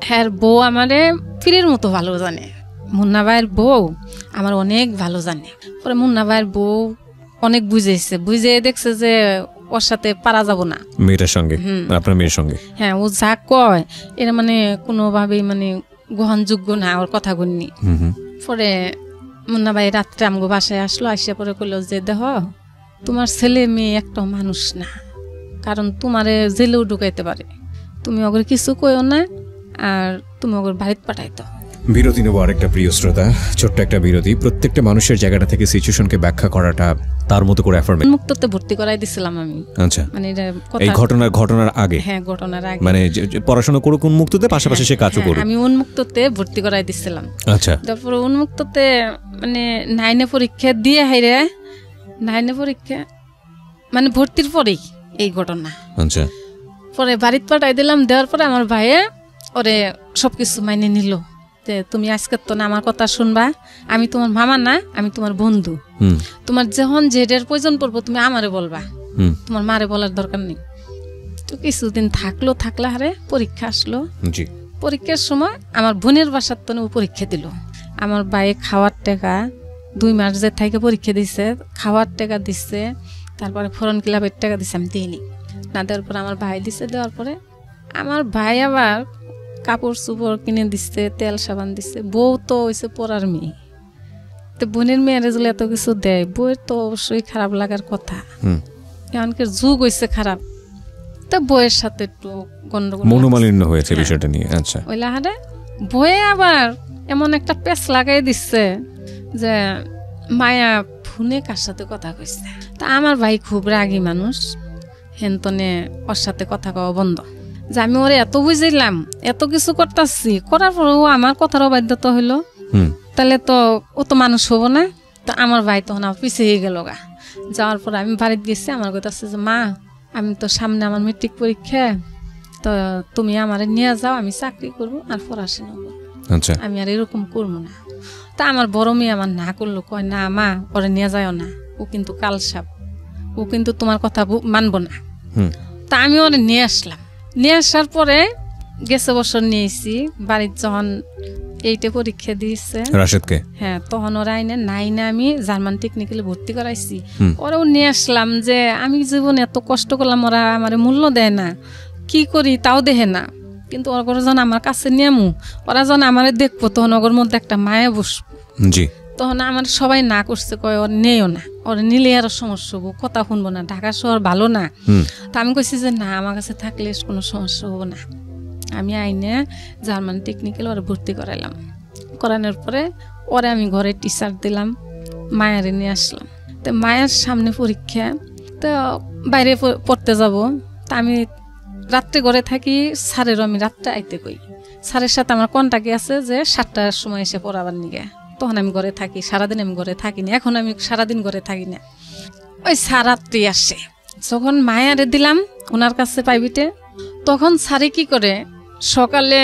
হের বউ আমারে পীরের মতো ভালো জানে, মুন্না ভাইয়ের বউ আমার অনেক ভালো জানে। পরে মুন্না ভাইয়ের বউ অনেক বুঝে দেখছে যে ওর সাথে পারা যাব না, মেয়েটার সঙ্গে, আপনার মেয়ের সঙ্গে। হ্যাঁ, ও যা কয় এরা মানে কোনোভাবেই মানে গ্রহণযোগ্য না, ওর কথা গুননি। পরে মুন্না ভাই রাত্রে আমগো বাসায় আসলো, আসিয়া পরে কইলো যে দেখ তোমার ছেলে মেয়ে একটা মানুষ না, কারণ তোমারে জেলেও ঢুকাইতে পারে, তুমি ওগুলো কিছু কইও না, আর তুমি ওগুলো বাড়িতে পাঠাইতো। বিরতি নেব আরেকটা। প্রিয় শ্রোতা, ছোট্ট একটা বিরতি। প্রত্যেকটা মানুষের জায়গাটা থেকে সিচুয়েশনকে ব্যাখ্যা করাটা তার মতো করে অ্যাফার্মেশন। উন্মুক্ততে ভর্তি করাই দিছিলাম আমি। আচ্ছা, মানে এই ঘটনার আগে? হ্যাঁ, ঘটনার আগে, মানে পড়াশোনা করুক উন্মুক্ততে, পাশাপাশি সে কাজও করুক। আমি উন্মুক্ততে ভর্তি করাই দিছিলাম। আচ্ছা, তারপর উন্মুক্ততে মানে 9 পরীক্ষা দিয়ে হাইরে 9 পরীক্ষা মানে ভর্তির পরেই এই ঘটনা। আচ্ছা, পরে বাড়িতে পাঠাই দিলাম। দেওয়ার পরে আমার ভাইয়ে ওরে সবকিছু মাইনে নিল যে তুমি আজকে তো না আমার কথা শুনবা, আমি তোমার মামা না, আমি তোমার বন্ধু, তোমার যখন যেটার প্রয়োজন পড়বো তুমি আমারে বলবা, তোমার মারে বলার দরকার নেই। তো কিছুদিন থাকলা হারে পরীক্ষা আসলো। পরীক্ষার সময় আমার বোনের বাসার তো পরীক্ষা দিল। আমার ভাই খাওয়ার টাকা 2 মাস যে থেকে পরীক্ষা দিছে, খাওয়ার টাকা দিচ্ছে, তারপরে ফরেন ক্লাবের টাকা দিচ্ছে, আমি দিইনি। না দেওয়ার পরে আমার ভাই দিচ্ছে, দেওয়ার পরে আমার ভাই আবার কাপড় চোপড় কিনে দিচ্ছে, তেল সাবান দিচ্ছে। বউ তো হয়েছে পড়ার মেয়ে, তো বোনের মেয়েরা যদি এত কিছু দেয়, বউয়ের তো অবশ্যই খারাপ লাগার কথা। এমনকি যুগ হয়েছে খারাপ, তো বউয়ের সাথে একটু গন্ডগোল মনোমালিন্য হয়েছে বিষয়টা নিয়ে। আচ্ছা, ওই লাহারে বউয়ে আবার এমন একটা পেঁচ লাগাই দিচ্ছে যে মায়া ফোনে কার সাথে কথা কইছে। তা আমার ভাই খুব রাগী মানুষ, হেনতনে ওর সাথে কথা কওয়া বন্ধ। যে আমি ওরে এত বুঝাইলাম, এত কিছু করতেছি, করার পরেও আমার কথারও বাধ্যতা হইলো, তাহলে তো ও তো মানুষ হবো না। তো আমার ভাই তখন আমার পিছিয়ে গেল গা। যাওয়ার পর আমি বাড়িতে গেছি, আমার কথা আছে যে মা, আমি তো সামনে আমার মেট্রিক পরীক্ষা, তো তুমি আমার নিয়ে যাও, আমি চাকরি করবো আর পড়াশোনা করবো, আমি আর এরকম করবো না। তা আমার বড় মেয়ে আমার না করলো, কয় না মা, ওরে নিয়ে যাও না, ও কিন্তু কালসাপ, ও কিন্তু তোমার কথা মানবো না। তা আমি ওরে নিয়ে আসলাম। নিয়ে আসার পরে গেছে বছর নিয়েছি, বাড়িতে যখন 8 পরীক্ষা দিয়েছে রাশেদকে, হ্যাঁ, তখন ওরা আইনে 9 আমি জার্মান টেকনিক্যালে ভর্তি করাইছি। ওরাও নিয়ে আসলাম যে আমি জীবনে এত কষ্ট করলাম, ওরা আমার মূল্য দেয় না, কি করি তাও দেখে না। কিন্তু ওরা যখন আমার কাছে নিয়ামু, ওরা যখন আমার দেখবো, তখন ওর মধ্যে একটা মায়া বসবো। তখন আমার সবাই না করছে, কয় ওর নেও না, ওর নিলে আরো সমস্যা হবো, কথা শুনবো না, ঢাকা শহর ভালো না। তা আমি কইছি যে না, আমার কাছে থাকলে কোনো সমস্যা হবো না। আমি আইনে জার্মান টেকনিক্যাল ওরা ভর্তি করাইলাম। করানোর পরে ওরে আমি ঘরে টিচার দিলাম, মায়ারে নিয়ে আসলাম। তো মায়ের সামনে পরীক্ষা, তো বাইরে পড়তে যাব। তা আমি রাত্রে ঘরে থাকি, স্যারেরও আমি রাত্রে আইতে কই। স্যারের সাথে আমার কন্টাক্টে আছে যে 7টার সময় এসে পড়াবার নিগে। তখন আমি ঘরে থাকি, সারাদিন আমি ঘরে থাকি না। এখন আমি সারাদিন ঘরে থাকি না, ওই স্যার রাত্রি আসে। যখন মায়ারে দিলাম ওনার কাছে প্রাইভেটে, তখন স্যারে কি করে, সকালে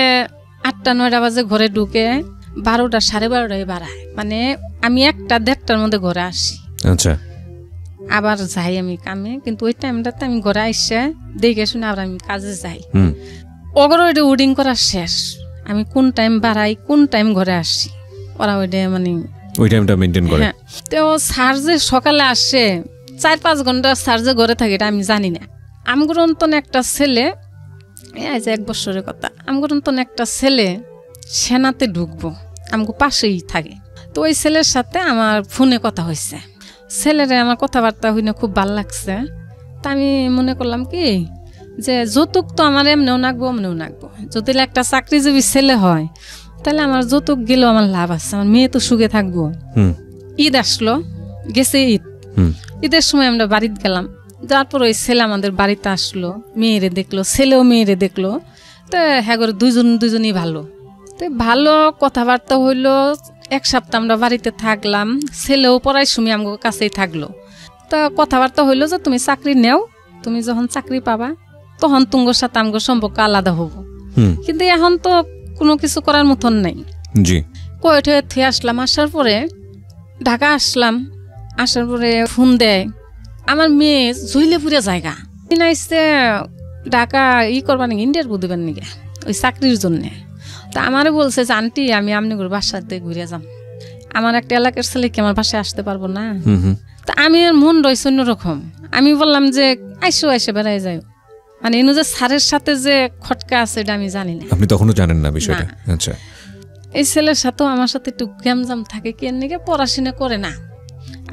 8টা-9টা বাজে ঘরে ঢুকে 12টা, 12:30 বাড়ায়। মানে আমি 1টা-1:30টার মধ্যে ঘরে আসি। আচ্ছা, আবার যাই আমি কামে, কিন্তু ওই টাইমটাতে আমি ঘরে আইসে দেখে শুনে আবার আমি কাজে যাই। ওগুলো ওইটা উডিং করা শেষ, আমি কোন টাইম বাড়াই, কোন টাইম ঘরে আসি, ওরা ওইটা মানে ওই টাইমটা মেইনটেইন করে। হ্যাঁ, তো স্যার যে সকালে আসে 4-5 ঘন্টা স্যার যে ঘরে থাকে এটা আমি জানি না। আমগুর অন্তন একটা ছেলে, এই যে 1 বছরের কথা, আমগুর অন্তন একটা ছেলে সেনাতে ঢুকবো, আমগো পাশেই থাকে। তো ওই ছেলের সাথে আমার ফোনে কথা হয়েছে, ছেলেরে আমার কথাবার্তা হইনে খুব ভালো লাগছে। তা আমি মনে করলাম কি যে যৌতুক তো আমার এমনিও নাকবো, এমনিও নাকবো। যদি একটা চাকরিজীবী ছেলে হয়, তাহলে আমার যৌতুক গেলেও আমার লাভ আছে, আমার মেয়ে তো সুখে থাকবো। ঈদ আসলো, গেছে ঈদ, ঈদের সময় আমরা বাড়িতে গেলাম। যার পর ওই ছেলে আমাদের বাড়িতে আসলো, মেয়েরে দেখলো, ছেলেও মেয়েরে দেখলো। তো হ্যাঁ, দুজনই ভালো। তো ভালো কথাবার্তা হইলো। 1 সপ্তাহ আমরা বাড়িতে থাকলাম, ছেলেও পড়ার সময় আমার কাছেই থাকলো। তা কথাবার্তা হইলো যে তুমি চাকরি নেও, তুমি যখন চাকরি পাবা তখন তোমার সাথে আমার সম্পর্ক আলাদা হবো। কিন্তু এখন তো কোনো কিছু করার মতন নাই। কয়েঠে থুয়ে আসলাম। আসার পরে ঢাকা আসলাম, আসার পরে ফোন দেয় আমার মেয়ে জইলেপুরে জায়গা কিনাইছে, ঢাকা করবা নাকি, ইন্টারভিউ দেবেন নাকি ওই চাকরির জন্যে। তা আমারে বলছে যে আন্টি, আমি আপনার বাসাতে ঘুরে যাম, আমার একটা এলাকার ছেলে কি আমার বাসায় আসতে পারবো না? তা আমি মন রয়েছে অন্যরকম। আমি বললাম যে আইসে বেড়াই যাই, মানে এনে যে স্যারের সাথে যে খটকা আছে এটা আমি জানি না। আপনি তখনও জানেন না বিষয়টা? আচ্ছা, এই ছেলের সাথেও আমার সাথে একটু গ্যামজাম থাকে, কি নাকি পড়াশোনা করে না।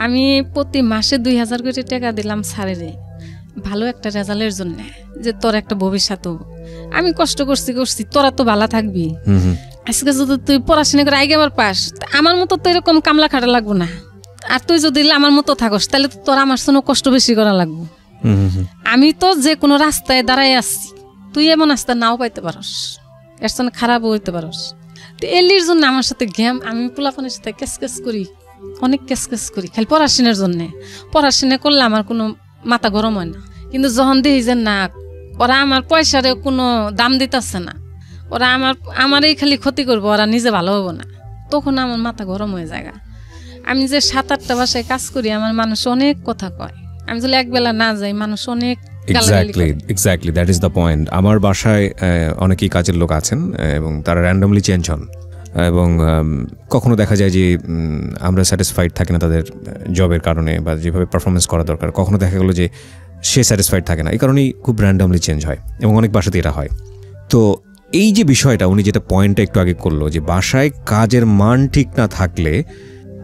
আমি প্রতি মাসে 2000 করে টাকা দিলাম স্যারেরে, ভালো একটা রেজাল্টের জন্য, যে তোর একটা ভবিষ্যৎ। আমি কষ্ট করছি, তোরা তো ভালো থাকবি। আজকে যদি তুই পড়াশোনা করে আইগেবার পাস, আমার মতো তো এরকম কামলা খাটা লাগবো না। আর তুই যদি আমার মতো থাকস, তাহলে তো তোর আমার জন্য কষ্ট বেশি করা লাগবো। আমি তো যে কোনো রাস্তায় দাঁড়াই আসছি, তুই এমন রাস্তা নাও পাইতে পারস, এর জন্য খারাপও হইতে পারস। তো এলির জন্য আমার সাথে গেম, আমি পোলাপানের সাথে কেস করি, অনেক কেস করি, খালি পড়াশোনার জন্যে। পড়াশোনা করলে আমার কোনো মাথা গরম হয় না। কিন্তু যখন দেখি যে না, ওরা আমার পয়সারে কোনো দাম দিতেছে না, ওরা আমারই খালি ক্ষতি করবো, ওরা নিজে ভালো হবো না, তখন আমার মাথা গরম হয়ে যায়। আমি যে 7-8টা বাসায় কাজ করি, আমার মানুষ অনেক কথা কয়। আমি যদি একবেলা না যাই, মানুষ অনেক exactly that is the point. আমার বাসায় অনেকেই কাজের লোক আছেন এবং তারা র্যান্ডমলি চেঞ্জ হন, এবং কখনো দেখা যায় যে আমরা স্যাটিসফাইড থাকি না তাদের জবের কারণে বা যেভাবে পারফরমেন্স করা দরকার, কখনো দেখা গেলো যে সে স্যাটিসফাইড থাকে না, এই কারণেই খুব র্যান্ডমলি চেঞ্জ হয় এবং অনেক বাসাতে এটা হয়। তো এই যে বিষয়টা উনি যেটা পয়েন্টটা একটু আগে করলো, যে বাসায় কাজের মান ঠিক না থাকলে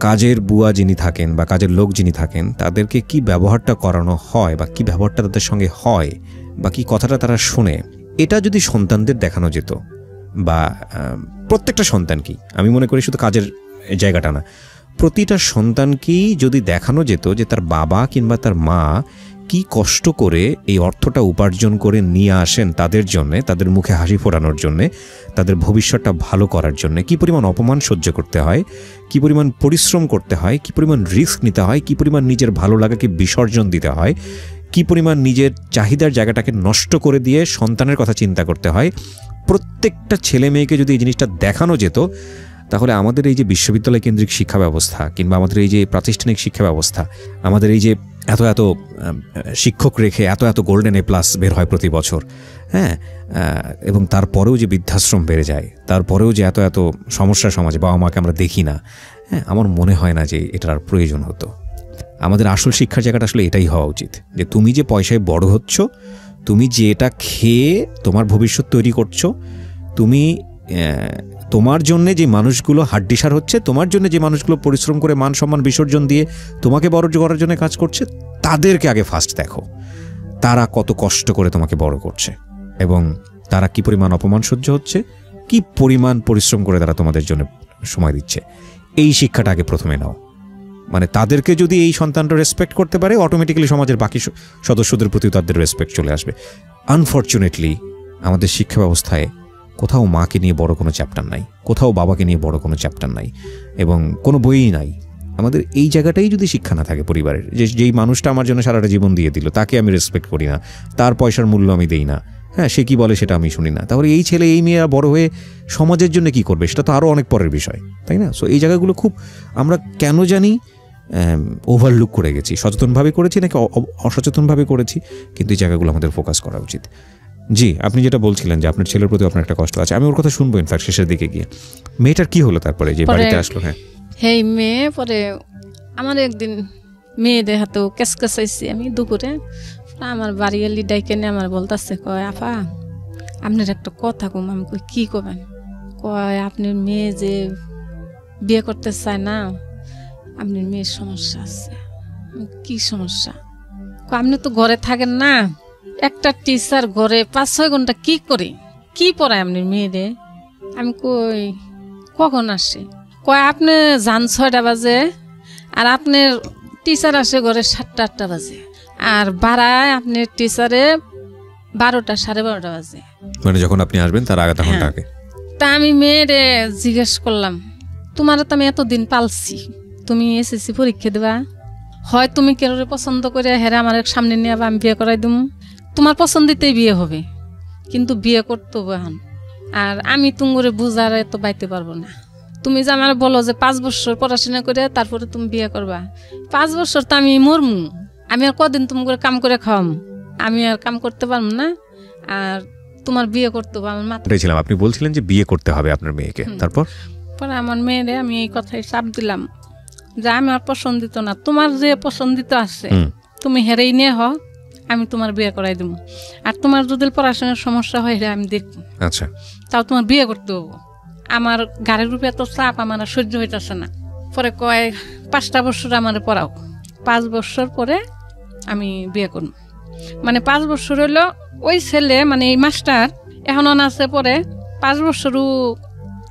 কাজের বুয়া যিনি থাকেন বা কাজের লোক যিনি থাকেন তাদেরকে কি ব্যবহারটা করানো হয় বা কি ব্যবহারটা তাদের সঙ্গে হয় বা কি কথাটা তারা শোনে, এটা যদি সন্তানদের দেখানো যেত, বা প্রত্যেকটা সন্তানকেই, আমি মনে করি শুধু কাজের জায়গাটা না, প্রতিটা সন্তানকেই যদি দেখানো যেত যে তার বাবা কিংবা তার মা কি কষ্ট করে এই অর্থটা উপার্জন করে নিয়ে আসেন তাদের জন্যে, তাদের মুখে হাসি ফোটানোর জন্যে, তাদের ভবিষ্যৎটা ভালো করার জন্যে, কী পরিমাণ অপমান সহ্য করতে হয়, কী পরিমাণ পরিশ্রম করতে হয়, কী পরিমাণ রিস্ক নিতে হয়, কী পরিমাণ নিজের ভালো লাগাকে বিসর্জন দিতে হয়, কী পরিমাণ নিজের চাহিদার জায়গাটাকে নষ্ট করে দিয়ে সন্তানের কথা চিন্তা করতে হয়, প্রত্যেকটা ছেলে মেয়েকে যদি এই জিনিসটা দেখানো যেত, তাহলে আমাদের এই যে বিশ্ববিদ্যালয় কেন্দ্রিক শিক্ষা ব্যবস্থা কিংবা আমাদের এই যে প্রাতিষ্ঠানিক শিক্ষা ব্যবস্থা, আমাদের এই যে এত এত শিক্ষক রেখে এত এত গোল্ডেন A+ বের হয় প্রতি বছর, হ্যাঁ, এবং তারপরেও যে বৃদ্ধাশ্রম বেড়ে যায়, তারপরেও যে এত এত সমস্যা সমাজে বাবা মাকে আমরা দেখি না, হ্যাঁ, আমার মনে হয় না যে এটার আর প্রয়োজন হতো। আমাদের আসল শিক্ষার জায়গাটা আসলে এটাই হওয়া উচিত, যে তুমি যে পয়সায় বড় হচ্ছ, তুমি যে এটা খেয়ে তোমার ভবিষ্যৎ তৈরি করছো, তুমি তোমার জন্যে যে মানুষগুলো হাড্ডিসার হচ্ছে, তোমার জন্য যে মানুষগুলো পরিশ্রম করে মান সম্মান বিসর্জন দিয়ে তোমাকে বড় করার জন্য কাজ করছে, তাদেরকে আগে ফার্স্ট দেখো, তারা কত কষ্ট করে তোমাকে বড় করছে এবং তারা কি পরিমাণ অপমান সহ্য হচ্ছে, কি পরিমাণ পরিশ্রম করে তারা তোমাদের জন্য সময় দিচ্ছে। এই শিক্ষাটা আগে প্রথমে নাও। মানে তাদেরকে যদি এই সন্তানটা রেসপেক্ট করতে পারে, অটোমেটিক্যালি সমাজের বাকি সদস্যদের প্রতি তাদের রেসপেক্ট চলে আসবে। আনফর্চুনেটলি আমাদের শিক্ষা ব্যবস্থায় কোথাও মাকে নিয়ে বড় কোনো চ্যাপ্টার নাই, কোথাও বাবাকে নিয়ে বড় কোনো চ্যাপ্টার নাই, এবং কোনো বইই নাই। আমাদের এই জায়গাটাই যদি শিক্ষা না থাকে পরিবারের, যেই মানুষটা আমার জন্য সারাটা জীবন দিয়ে দিল, তাকে আমি রেসপেক্ট করি না, তার পয়সার মূল্য আমি দেই না, হ্যাঁ, সে কি বলে সেটা আমি শুনি না, তাহলে এই ছেলে এই মেয়েরা বড় হয়ে সমাজের জন্য কি করবে, সেটা তো আরও অনেক পরের বিষয়, তাই না? সো এই জায়গাগুলো খুব আমরা কেন জানি ওভারলুক করে গেছি। সচেতনভাবে করেছি নাকি অসচেতনভাবে করেছি, কিন্তু এই জায়গাগুলো আমাদের ফোকাস করা উচিত। জি, আপনি যেটা বলছিলেন যে আপনার ছেলের প্রতি আপনার একটা কষ্ট আছে, আমি ওর কথা শুনবো ইনফ্যাক্ট শেষের দিকে গিয়ে। মেয়েটার কি হলো তারপরে যে বাড়িতে আসলো? হ্যাঁ, হেই মেয়ে পরে আমার একদিন মেয়েদের হাতেও কেসকেসাইছি আমি দুপুরে, আমার বাড়ি এলি ডাইকে নিয়ে আমার বলতেছে, কয় আপা আপনার একটা কথা কম। আমি কই কি করবেন? কয় আপনার মেয়ে যে বিয়ে করতে চায় না, আপনার মেয়ের সমস্যা আছে। কি সমস্যা? আপনি তো ঘরে থাকেন না, একটা টিচার ঘরে 5-6 ঘন্টা কি করে, কি পড়ায় আপনার মেয়েরে? আমি কই কখন আসে? কয় আপনি যান 6টা বাজে, আর আপনার টিচার আসে ঘরে 7টা-8টা বাজে, আর বাড়ায় আপনার টিচারে 12টা 12:30 বাজে, মানে যখন আপনি আসবেন তার আগে তখন থাকে। তা আমি মেয়েরে জিজ্ঞেস করলাম, তোমার তো আমি এতদিন পালছি, তুমি এসএসসি পরীক্ষা দেবা, হয় তুমি কেউরে পছন্দ করে হেরা আমার সামনে নিয়ে আমি বিয়ে করাই দিম, তোমার পছন্দিতেই বিয়ে হবে, কিন্তু বিয়ে করতে হবে এখন। আর আমি তুমরে বুঝার এত বাইতে পারবো না। তুমি যে আমার বলো যে 5 বছর পড়াশোনা করে তারপরে তুমি বিয়ে করবা, 5 বছর তো আমি মরমু, আমি আর কদিন তুমি করে কাম করে খাওয়াম, আমি আর কাম করতে পারবো না, আর তোমার বিয়ে করতে হবে আমার মাথায় ছিলাম। আপনি বলছিলেন যে বিয়ে করতে হবে আপনার মেয়েকে, তারপর পরে আমার মেয়েরে আমি এই কথাই চাপ দিলাম যে আমার পছন্দিত না, তোমার যে পছন্দিত আছে তুমি হেরেই নিয়ে হ, আমি তোমার বিয়ে করাই দেবো, আর তোমার যদি পড়াশোনার সমস্যা হয় আমি দেখবো, আচ্ছা তাও তোমার বিয়ে করতে হবো। আমার গাড়ির রূপে এত চাপ আমার সহ্য হইতেছে না। পরে কয় 5টা বছর আমার পড়াও, 5 বছর পরে আমি বিয়ে করব। মানে 5 বছর হইলো ওই ছেলে, মানে এই মাস্টার এখন আছে, পরে 5 বছরও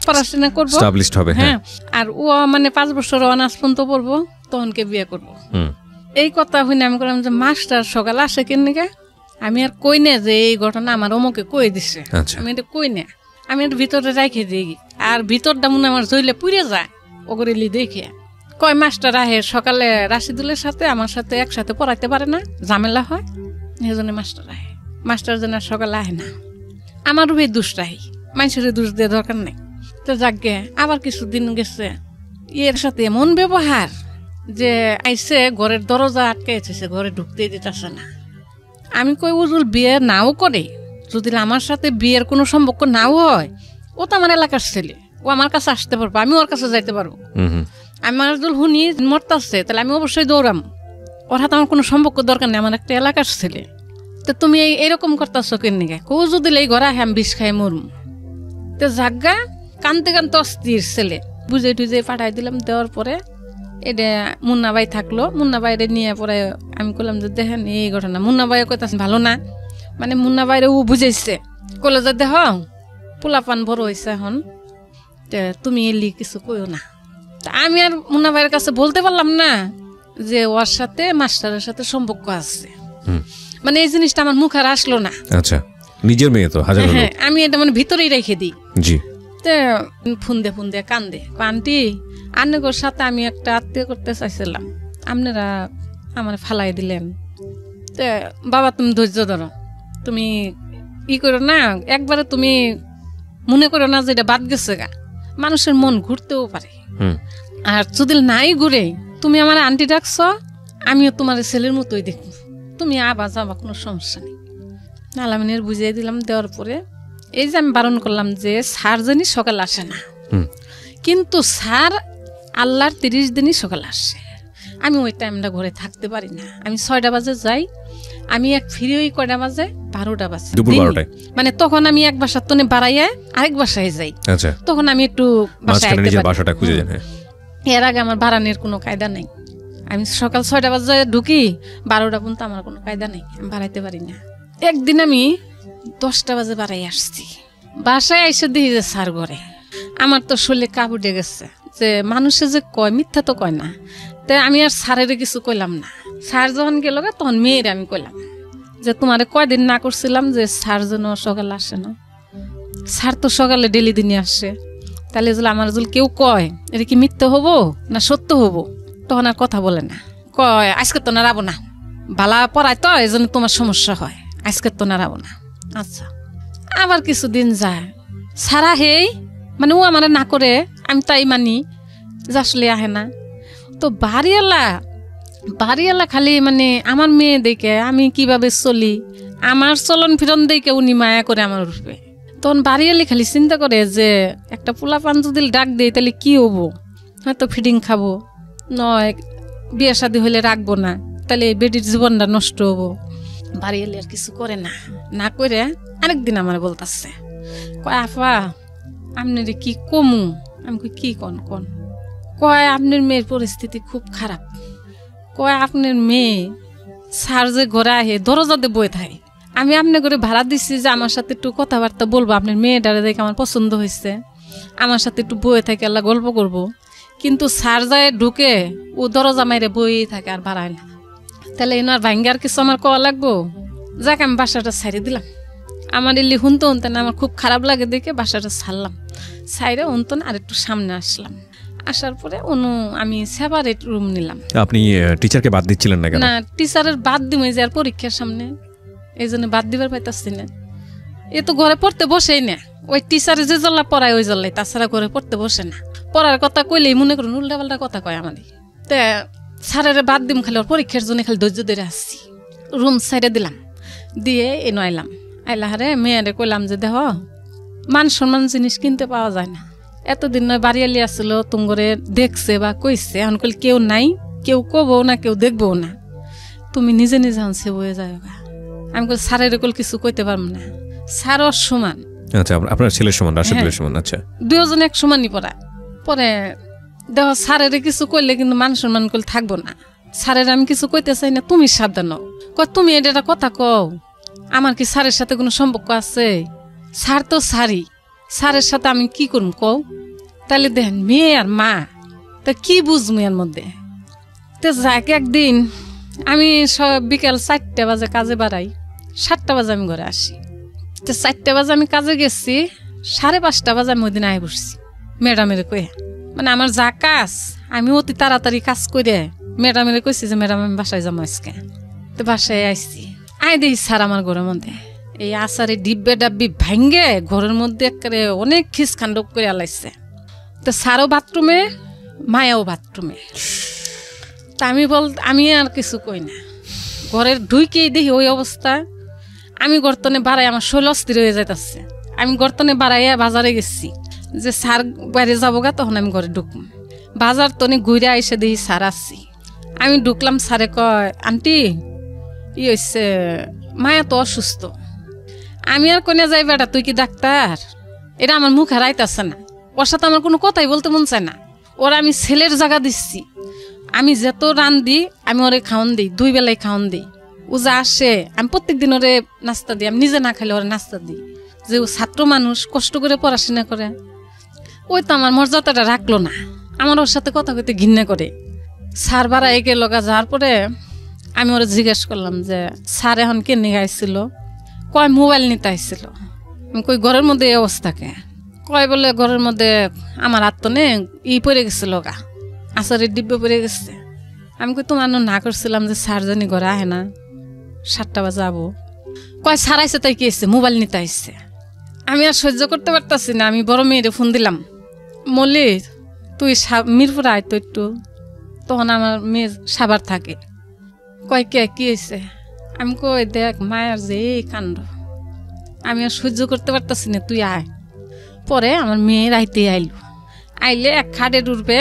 পড়াশোনা করবো, হ্যাঁ, আর ও মানে 5 বছর অনার্স পর্যন্ত পড়বো, তখনকে বিয়ে করবো। এই কথা হইনি আমি করলাম যে মাস্টার সকালে আসে কেন? আমি আর কই না যে এই ঘটনা আমার অমুকে কই দিছে, আমি এটা কই না, আমি এর ভিতরে রাখে দিই, আর ভিতরটা মনে আমার জইলে পুড়ে যায় ওগরেলি দেখে। কয় মাস্টার আহে সকালে রাশিদুলের সাথে আমার সাথে একসাথে পড়াইতে পারে না, ঝামেলা হয়, এই জন্য মাস্টার আহে। মাস্টার যেন সকালে আহে না, আমারও এই দোষ রাহি, মানুষের দোষ দিয়ে দরকার নেই। তো যাকে আবার কিছুদিন গেছে, এর সাথে এমন ব্যবহার যে আইসে ঘরের দরজা আটকে এসেছে, ঘরে ঢুকতেই দিতেছে না। আমি কই ও যদি বিয়ে নাও করে, যদি আমার সাথে বিয়ের কোনো সম্পর্ক নাও হয়, ও তো আমার এলাকার ছেলে, ও আমার কাছে আসতে পারবো, আমি ওর কাছে যাইতে পারবো। আমার যদি হুনি মরতাছে তাহলে আমি অবশ্যই দৌড়াম, ওর হাতে আমার কোনো সম্পর্ক দরকার নেই, আমার একটা এলাকার ছেলে। তো তুমি এইরকম করতেছো কেন নিকে? কেউ যদি এই ঘরে আমি বিষ খাই মরম। তো জাগা কানতে কানতে অস্থির ছেলে, বুঝে টুঝে পাঠাই দিলাম। দেওয়ার পরে এটা মুন্না ভাই থাকলো, মুন্না ভাইরে নিয়ে পরে আমি বললাম যে দেখেন এই ঘটনা। মুন্না ভাই কইতাছে ভালো না, মানে মুন্না ভাইরে ও বুঝাইছে, কলে যে দেখ পোলাপান বড় হয়েছে এখন, তুমি এলি কিছু কইও না। আমি আর মুন্না ভাইয়ের কাছে বলতে পারলাম না যে ওর সাথে মাস্টারের সাথে সম্পর্ক আছে, মানে এই জিনিসটা আমার মুখ আর আসলো না। আচ্ছা, নিজের মেয়ে তো হাজার হ্যাঁ, আমি এটা মানে ভিতরেই রেখে দিই। জি। তো ফুন্দে ফুন্দে কান্দে, আন্টি আন্নগর সাথে আমি একটা আত্মীয় করতে চাইছিলাম, আপনারা আমার ফালাই দিলেন। তো বাবা তুমি ধৈর্য ধরো, তুমি ই করো না, একবারে তুমি মনে করো না যে এটা বাদ গেছে গা, মানুষের মন ঘুরতেও পারে। আর যদি নাই ঘুরে তুমি আমার আন্টি ডাকছ, আমিও তোমার ছেলের মতোই দেখব, তুমি আবার যাবা, কোনো সমস্যা নেই। আলামিনের বুঝিয়ে দিলাম। দেওয়ার পরে এই যে আমি বারণ করলাম যে স্যার জানি সকাল আসে না, কিন্তু স্যার আল্লাহর 30 দিনই সকাল আসে। আমি ওই টাইমটা ঘরে থাকতে পারি না, আমি 6টা বাজে যাই, আমি এক ফিরে ওই কয়টা বাজে 12টা বাজে, মানে তখন আমি এক বাসার তনে বাড়াইয়া আরেক বাসায় যাই। তখন আমি একটু বাসাটা খুঁজে যাই। এর আগে আমার বাড়ানোর কোনো কায়দা নাই, আমি সকাল 6টা বাজে ঢুকি, 12টা পর্যন্ত আমার কোনো কায়দা নেই, আমি বাড়াইতে পারি না। একদিন আমি 10টা বাজে বাড়াই আসছি, বাসায় এসে দিই যে স্যার ঘরে। আমার তো শরীরে কাপড়ে গেছে, যে মানুষে যে কয় মিথ্যা তো কয় না। তাই আমি আর স্যারের কিছু কইলাম না। স্যার যখন গেল তখন মেয়ের আমি কইলাম যে তোমারে কয়দিন না করছিলাম যে স্যার যেন সকালে আসে না, স্যার তো সকালে ডেলি দিনে আসে, তাহলে যদি আমার যদি কেউ কয় এটা কি মিথ্যা হবো না সত্য হবো, তখন আর কথা বলে না, কয় আজকে তো নাড়াবো না, বালা পড়ায় তো এই জন্য তোমার সমস্যা হয়, আজকে তো নাড়াবো না। আচ্ছা, আবার কিছুদিন যায়, সারা হেই মানে ও আমার না করে, আমি তাই মানি যে আসলে আহে না। তো বাড়িওয়ালা খালি মানে আমার মেয়ে দেখে আমি কিভাবে চলি, আমার চলন ফিরন দেখে উনি মায়া করে আমার রূপে। তখন বাড়িওয়ালি খালি চিন্তা করে যে একটা পোলাপান যদি ডাক দেয় তাহলে কি হবো, হয়তো ফিডিং খাবো, নয় বিয়ে শাদী হলে রাখবো না, তাহলে বেটির জীবনটা নষ্ট হবো। বাড়িওয়ালি আর কিছু করে না করে আরেকদিন আমার বলতেছে, কয় আপা আপনার কি কমু? আমি কই কি কন? কয় আপনার মেয়ের পরিস্থিতি খুব খারাপ, কয় আপনার মেয়ে স্যার যে ঘরে আহে দরজাতে বয়ে থাকে, আমি আপনার ঘরে ভাড়া দিচ্ছি যে আমার সাথে একটু কথাবার্তা বলবো, আপনার মেয়েটারে দেখে আমার পছন্দ হয়েছে, আমার সাথে একটু বয়ে থাকে, আল্লাহ গল্প করব, কিন্তু স্যার যায় ঢুকে ও দরজা মাইরে বইয়েই থাকে আর বাড়ায় না। তাহলে এনার ভাঙ্গার কিছু আমার কওয়া লাগবো? যাক আমি বাসাটা ছাড়ে দিলাম। আমার এলি হুনতে না, আমার খুব খারাপ লাগে দেখে বাসাটা ছাড়লাম, ছাইরে হুনতন আর একটু সামনে আসলাম। আসার পরে আমি সেপারেট রুম নিলাম। আপনি টিচারকে বাদ দিচ্ছিলেন না কেন? না, টিচারের বাদ দিমই যে আর পরীক্ষার সামনে, এই জন্য বাদ দিবার পাইতাছি না। এ তো ঘরে পড়তে বসেই না, ওই টিচারে যে জল্লা পড়ায় ওই জল্লাই, তাছাড়া ঘরে পড়তে বসে না। পড়ার কথা কইলেই মনে করুন উল্টা পাল্টা কথা কয় আমাদের। তা স্যারের বাদ দিম খালি, ওর পরীক্ষার জন্য খালি ধৈর্য ধরে আসছি। রুম সাইডে দিলাম, দিয়ে এনে আইলাম। আইলাহারে মেয়েরে কইলাম যে দেহ মান সম্মান জিনিস কিনতে পাওয়া যায় না, এতদিন নয় বাড়িয়ালি আসছিল তুমগরে দেখছে বা কইছে, এখন কইলে কেউ নাই, কেউ কবও না, কেউ দেখবো না, তুমি নিজে নিজে আনছে বয়ে যাও। আমি কই স্যারের কল কিছু কইতে পারবো না, স্যার ওর সমান। আচ্ছা, আপনার ছেলের সমান, রাশেদুলের সমান। আচ্ছা, দুজন এক সমানই পরে দেহ স্যারের কিছু কইলে কিন্তু মান সম্মান করলে থাকবো না। স্যারের আমি কিছু কইতে চাই না, তুমি সাবধান হও। তুমি এটা কথা কও, আমার কি স্যারের সাথে কোনো সম্পর্ক আছে? স্যার তো স্যারই, স্যারের সাথে আমি কি করব কও? তাহলে দেখেন মেয়ে আর মা, তা কি বুঝবো এর মধ্যে? তো যাক, একদিন আমি বিকেল 4টা বাজে কাজে বাড়াই, 7টা বাজে আমি ঘরে আসি। তো 4টা বাজে আমি কাজে গেছি, 5:30 বাজে আমি ওই দিন আয় বসছি ম্যাডামের কয়ে, মানে আমার যা কাজ আমি অতি তাড়াতাড়ি কাজ করে ম্যাডামের কইছি যে ম্যাডাম আমি বাসায় যাবো আজকে। তো বাসায় আইসি, আয় দিই স্যার আমার ঘরের মধ্যে এই আচারে ডিব্বে ডাব্বি ভাঙ্গে ঘরের মধ্যে একেবারে অনেক খিসখান্ড করে আলাইছে। তো স্যারও বাথরুমে, মায়াও বাথরুমে। তা আমি আর কিছু কই না, ঘরের ঢুইকেই দেখি ওই অবস্থা। আমি গর্তনে বাড়াই, আমার শৈল অস্থির হয়ে যাইতেছে। আমি গর্তনে বাড়াইয়া বাজারে গেছি যে স্যার বাইরে যাবো গা, তখন আমি ঘরে ঢুকম। বাজার তনে ঘুরে এসে দেখি স্যার আসছি। আমি ঢুকলাম, স্যারে কয় আন্টি হয়েছে মায়া তো অসুস্থ। আমি আর কোনে যাই বেটা, তুই কি ডাক্তার? এটা আমার মুখ হারাইতেছে না, ওর সাথে আমার কোনো কথাই বলতে মন চায় না। ওরা আমি ছেলের জায়গা দিচ্ছি, আমি যত রান দিই আমি ওরে খাওয়ান দিই, 2 বেলায় খাওয়ান দিই। ও যা আসে আমি প্রত্যেক দিন ওরে নাস্তা দিই, আমি নিজে না খাইলে ওরে নাস্তা দিই। যে ও ছাত্র মানুষ, কষ্ট করে পড়াশোনা করে, ওই তো আমার মর্যাদাটা রাখলো না, আমার ওর সাথে কথা কইতে ঘৃণা করে। স্যার বাড়া একে লগা যাওয়ার পরে আমি ওরা জিজ্ঞেস করলাম যে স্যার এখন কে নিয়ে আইছিল? কয় মোবাইল নিতে আইছিল। আমি কই ঘরের মধ্যে এই অবস্থাকে? কয় বলে ঘরের মধ্যে আমার আত্মনে পড়ে গেছিল গা, আচারের ডিব্বে পড়ে গেছে। আমি কই তোমার না করছিলাম যে স্যার জানি ঘরে আহে না, 7টা বাজে যাবো। কয় স্যার আইসে তাই কি এসছে, মোবাইল নিতে আইসছে। আমি আর সহ্য করতে পারতাছি না, আমি বড় মেয়েরে ফোন দিলাম, মলি তুই মিরপুর আয় তো একটু। তখন আমার মেয়ে সাবার থাকে। কয় কে কি হয়েছে? আমি কই দেখ মায়ের যে এই কাণ্ড, আমি আর সহ্য করতে পারতাছি না, তুই আয়। পরে আমার মেয়ে রাইতে আইলে এক খাটে উঠবে,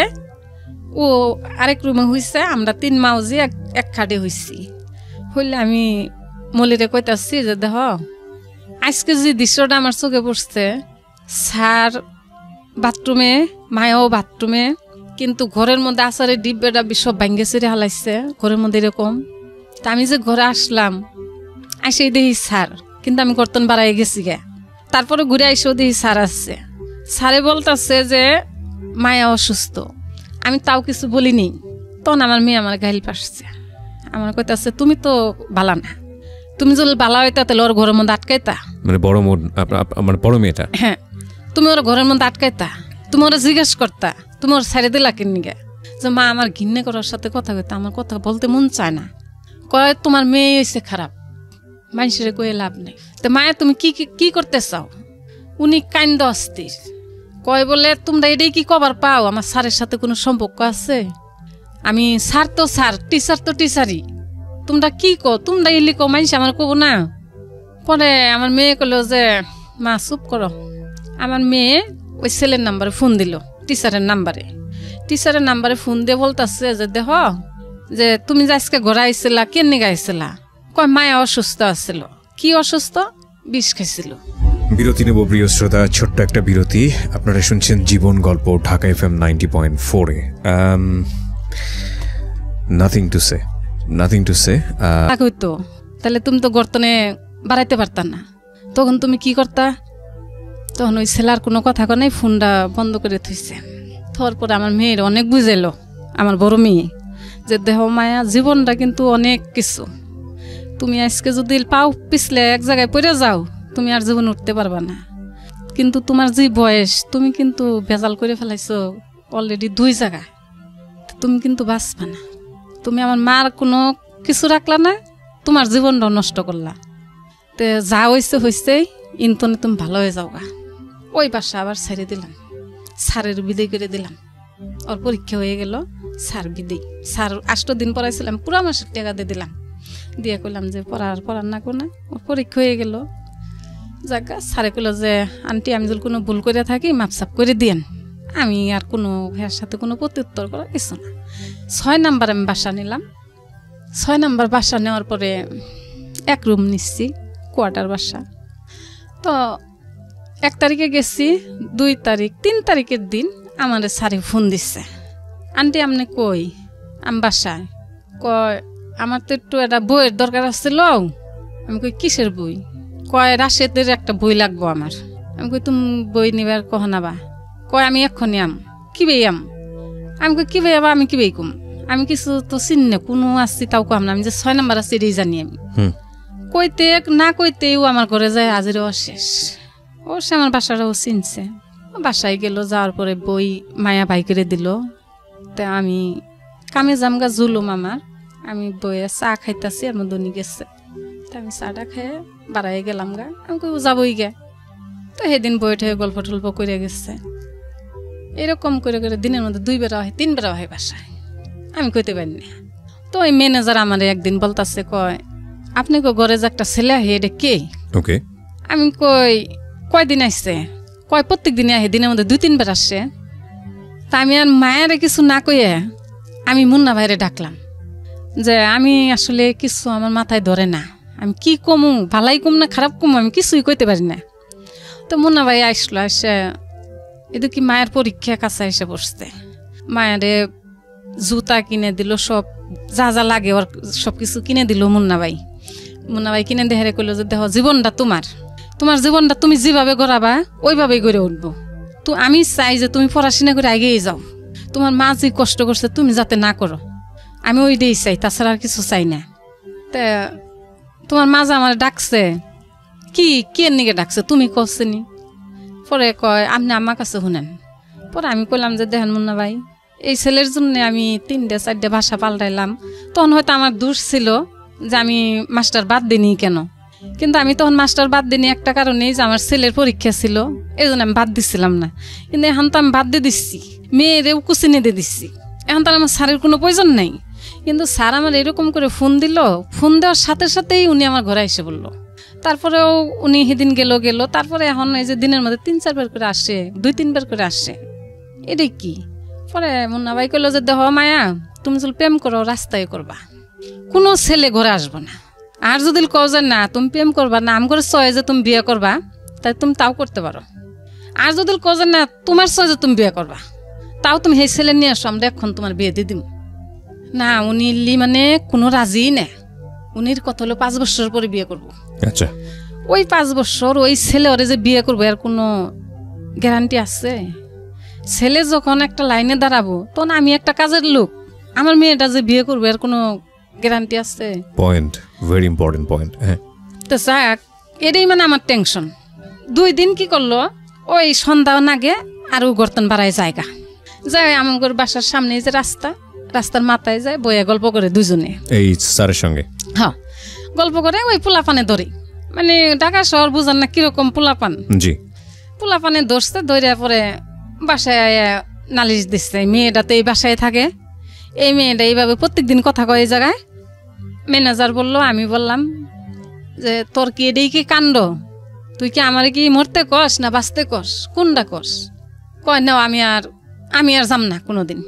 ও আরেক রুমে হইছে, আমরা 3 মাউজি এক খাটে হইছি। হইলে আমি মলিরে কইতাছি যে দেখ আজকে যে দৃশ্যটা আমার চোখে পড়ছে, স্যার বাথরুমে, মায়াও বাথরুমে, কিন্তু ঘরের মধ্যে আচারের ডিব্বেটা সব ভাঙ্গে ছেড়ে হালাইছে ঘরের মধ্যে এরকম। তা আমি যে ঘরে আসলাম, আসেই দেখি স্যার, কিন্তু আমি কর্তন বাড়াই গেছি গে। তারপরে ঘুরে আইসেও দেখি স্যার আসছে। স্যারে বলতেছে যে মায়া অসুস্থ। আমি তাও কিছু বলিনি। তখন আমার মেয়ে আমার গাইল পাসছে, আমার কইতাছে তুমি তো বালা না, তুমি যদি বালা হইতা তাহলে ওর ঘরের মধ্যে আটকাইতা। মানে বড় মেয়েটা? হ্যাঁ, তুমি ওর ঘরের মধ্যে আটকাইতা, তুমি ওরা জিজ্ঞেস করতা, তুমি ওর ছেড়ে দিলা কিনিগে। যে মা আমার ঘিন্নে করার সাথে কথা কইতা, আমার কথা বলতে মন চায় না। কয় তোমার মেয়ে হয়েছে খারাপ, মানুষের কয়ে লাভ নেই। তো মায়া তুমি কি করতে চাও? উনি কান্দ অস্থির। কয় বলে তোমরা এটাই কি কবার পাও, আমার স্যারের সাথে কোনো সম্পর্ক আছে? আমি স্যার তো স্যার, টিচার তো টিচারই, তোমরা কি কো, তোমরা ইলি কো, মানুষ আমার কব না। পরে আমার মেয়ে কইল যে মা চুপ করো। আমার মেয়ে ওই ছেলের নাম্বারে ফোন দিল, টিচারের নাম্বারে ফোন দিয়ে বলতেছে যে দেখ যে তুমি যে আজকে ঘরে আইছিলা, কেন নিয়ে আইছিলা? কয় মায়া অসুস্থ আছিল। কি অসুস্থ? বিষ খাইছিল। বিরতি নেব প্রিয় শ্রোতা, ছোট্ট একটা বিরতি। আপনারা শুনছেন জীবন গল্প, ঢাকা FM 90.4-এ। Nothing to say. হইতো তাহলে তুমি তো গর্তনে বাড়াইতে পারতা না, তখন তুমি কি করতা? তখন ওই ছেলার কোনো কথা নাই, ফোনটা বন্ধ করে থইছে। তারপরে আমার মেয়ের অনেক বুঝাইলো, আমার বড় মেয়ে, যে দেহ মায়া জীবনটা কিন্তু অনেক কিছু, তুমি আজকে যদি পাও পিছলে এক জায়গায় পড়ে যাও, তুমি আর জীবন উঠতে পারবা না। কিন্তু তোমার যে বয়স, তুমি কিন্তু ভেজাল করে ফেলাইছো অলরেডি 2 জায়গায়, তুমি কিন্তু বাঁচবা না। তুমি আমার মার কোনো কিছু রাখলা না, তোমার জীবনটাও নষ্ট করলা। তো যা হয়েছে ইন্তনে তুমি ভালো হয়ে যাওগা। ওই বাসা আবার ছেড়ে দিলাম, স্যারের বিদায় করে দিলাম। ওর পরীক্ষা হয়ে গেল, স্যার বিদায়। স্যার 8 দিন পড়াইছিলাম, পুরা মাসের টাকা দিয়ে দিলাম, দিয়ে কইলাম যে পড়ার না কোনা। ওর পরীক্ষা হয়ে গেল, জায়গা স্যারে কইল যে আন্টি আমি যদি কোনো ভুল করে থাকি মাপসাপ করে দিয়েন। আমি আর কোনো ভাইয়ের সাথে কোনো প্রত্যুত্তর করা কিছু না। 6 নাম্বার আমি বাসা নিলাম। 6 নাম্বার বাসা নেওয়ার পরে 1 রুম নিচ্ছি, কোয়ার্টার বাসা। তো 1 তারিখে গেছি, 2 তারিখ 3 তারিখের দিন আমার স্যারে ফোন দিচ্ছে, আন্টি আপনি কই? আমি বাসায়। কয় আমার তো একটু একটা বইয়ের দরকার আসছিল। আমি কই কিসের বই? কয় রাশেদের একটা বই লাগবো আমার। আমি কই তুমি বই নিবার কহ নাবা? কয় আমি এক্ষণি কি বেই আমি কই কি বেই আমি কি বেই কম, আমি কিছু তো চিনি না, কোনো আসছি তাও কম না, আমি যে 6 নাম্বার আসছি এটাই জানি আমি। কইতে না কইতেও আমার ঘরে যায় হাজির শেষ। সে আমার বাসাটাও চিনছে। বাসায় গেল, যাওয়ার পরে বই মায়া বাই করে দিল। তা আমি কামে জামগা জুলুম আমার, আমি বইয়ে চা খাইতাছি, আর মধ্যে গেছে। তা আমি চাটা খেয়ে বাড়াই গেলাম গা, আমি কই যাবই গে। তো সেদিন বইটা গল্প টল্প করে গেছে। এরকম করে দিনের মধ্যে 2 বেলা হয় 3 বেলা হয় বাসায়, আমি কইতে পারি না। তো ওই ম্যানেজার আমার একদিন বলতাছে, কয় আপনি ঘরে যে একটা ছেলে আহে এটা কে? ওকে। আমি কয়দিন আসছে? কয় প্রত্যেক দিনে আহে, দিনের মধ্যে 2-3 বার আসছে। তা আমি আর মায়ের কিছু না কইয়ে আমি মুন্না ভাইরে ডাকলাম যে আমি আসলে কিছু আমার মাথায় ধরে না, আমি কি কমু, ভালাই কম না খারাপ কমু, আমি কিছুই কইতে পারি না। তো মুন্না ভাই আসলো, আসে এদের কি মায়ের পরীক্ষা কাছে এসে বসছে, মায়ের জুতা কিনে দিল, সব যা যা লাগে ওর সব কিছু কিনে দিল মুন্না ভাই কিনে দেহারে কইলো যে দেখো জীবনটা তোমার জীবনটা তুমি যেভাবে গড়াবা ওইভাবেই গড়ে উঠবো। তো আমি চাই যে তুমি পড়াশোনা করে আগেই যাও, তোমার মা যে কষ্ট করছে তুমি যাতে না করো, আমি ওইটাই চাই, তাছাড়া আর কিছু চাই না। তা তোমার মা যে আমার ডাকছে, কে নিকে ডাকছে তুমি কসনি? পরে কয় আপনি আমার কাছে শুনেন। পরে আমি কইলাম যে দেখেন মুন্না ভাই, এই ছেলের জন্য আমি 3-4 ভাষা পাল্টাইলাম, তখন হয়তো আমার দোষ ছিল যে আমি মাস্টার বাদ দিইনি কেন, কিন্তু আমি তখন মাস্টার বাদ দিইনি একটা কারণেই যে আমার ছেলের পরীক্ষা ছিল, এই জন্য আমি বাদ দিচ্ছিলাম না। কিন্তু এখন তো আমি বাদ দিয়ে দিচ্ছি, মেয়েরেও কুচিনে দিয়ে দিচ্ছি, এখন তো আমার স্যারের কোনো প্রয়োজন নাই। কিন্তু স্যার আমার এরকম করে ফোন দিল, ফোন দেওয়ার সাথে সাথেই উনি আমার ঘরে এসে বললো। তারপরেও উনি সেদিন গেল, তারপরে এখন এই যে দিনের মধ্যে 3-4 বার করে আসে, 2-3 বার করে আসে, এটাই কি? পরে মুন্না ভাই কইলো যে দেহ মায়া, তুমি যদি প্রেম করো রাস্তায় করবা, কোনো ছেলে ঘরে আসবো না। আর যদি কও যে না তুমি প্রেম করবা না, আম করে চয় যে তুমি বিয়ে করবা, তাই তুমি তাও করতে পারো। আর যদি কও যে না তোমার চয় যে তুমি বিয়ে করবা, তাও তুমি সেই ছেলে নিয়ে আসো, আমরা এখন তোমার বিয়ে দিয়ে দিম না। উনি মানে কোনো রাজি না, উনির কথা হলো 5 বছর পরে বিয়ে করবো। আচ্ছা, ওই 5 বছর ওই ছেলে ওরে যে বিয়ে করবো এর কোনো গ্যারান্টি আছে? ছেলে যখন একটা লাইনে দাঁড়াবো তখন আমি একটা কাজের লোক, আমার মেয়েটা যে বিয়ে করবো এর কোনো গ্যারান্টি আছে? Point, very important point. হ্যাঁ, তো যাক, এটাই মানে আমার টেনশন। 2 দিন কি করলো, ওই সন্ধ্যা নাগে আরো গর্তন বাড়ায় জায়গা যায়, আমার বাসার সামনে যে রাস্তার মাথায় যায়, বইয়া গল্প করে দুজনে, এই স্যারের সঙ্গে। হ্যাঁ, গল্প করে ওই পোলাপানে ধরে, মানে ঢাকা শহর বুঝান না কিরকম পোলাপান। জি, পোলাপানে ধরছে, ধরে পরে বাসায় নালিশ দিচ্ছে, মেয়েটা তো এই বাসায় থাকে, এই মেয়েটা এইভাবে প্রত্যেকদিন কথা কয় এই জায়গায়। ম্যানেজার বললো, আমি বললাম যে তোর কি এটাই কি কাণ্ড, তুই কি আমার কি মরতে কস না বাঁচতে কস, কোনটা কস? কয় না আমি আর যাম না কোনোদিন।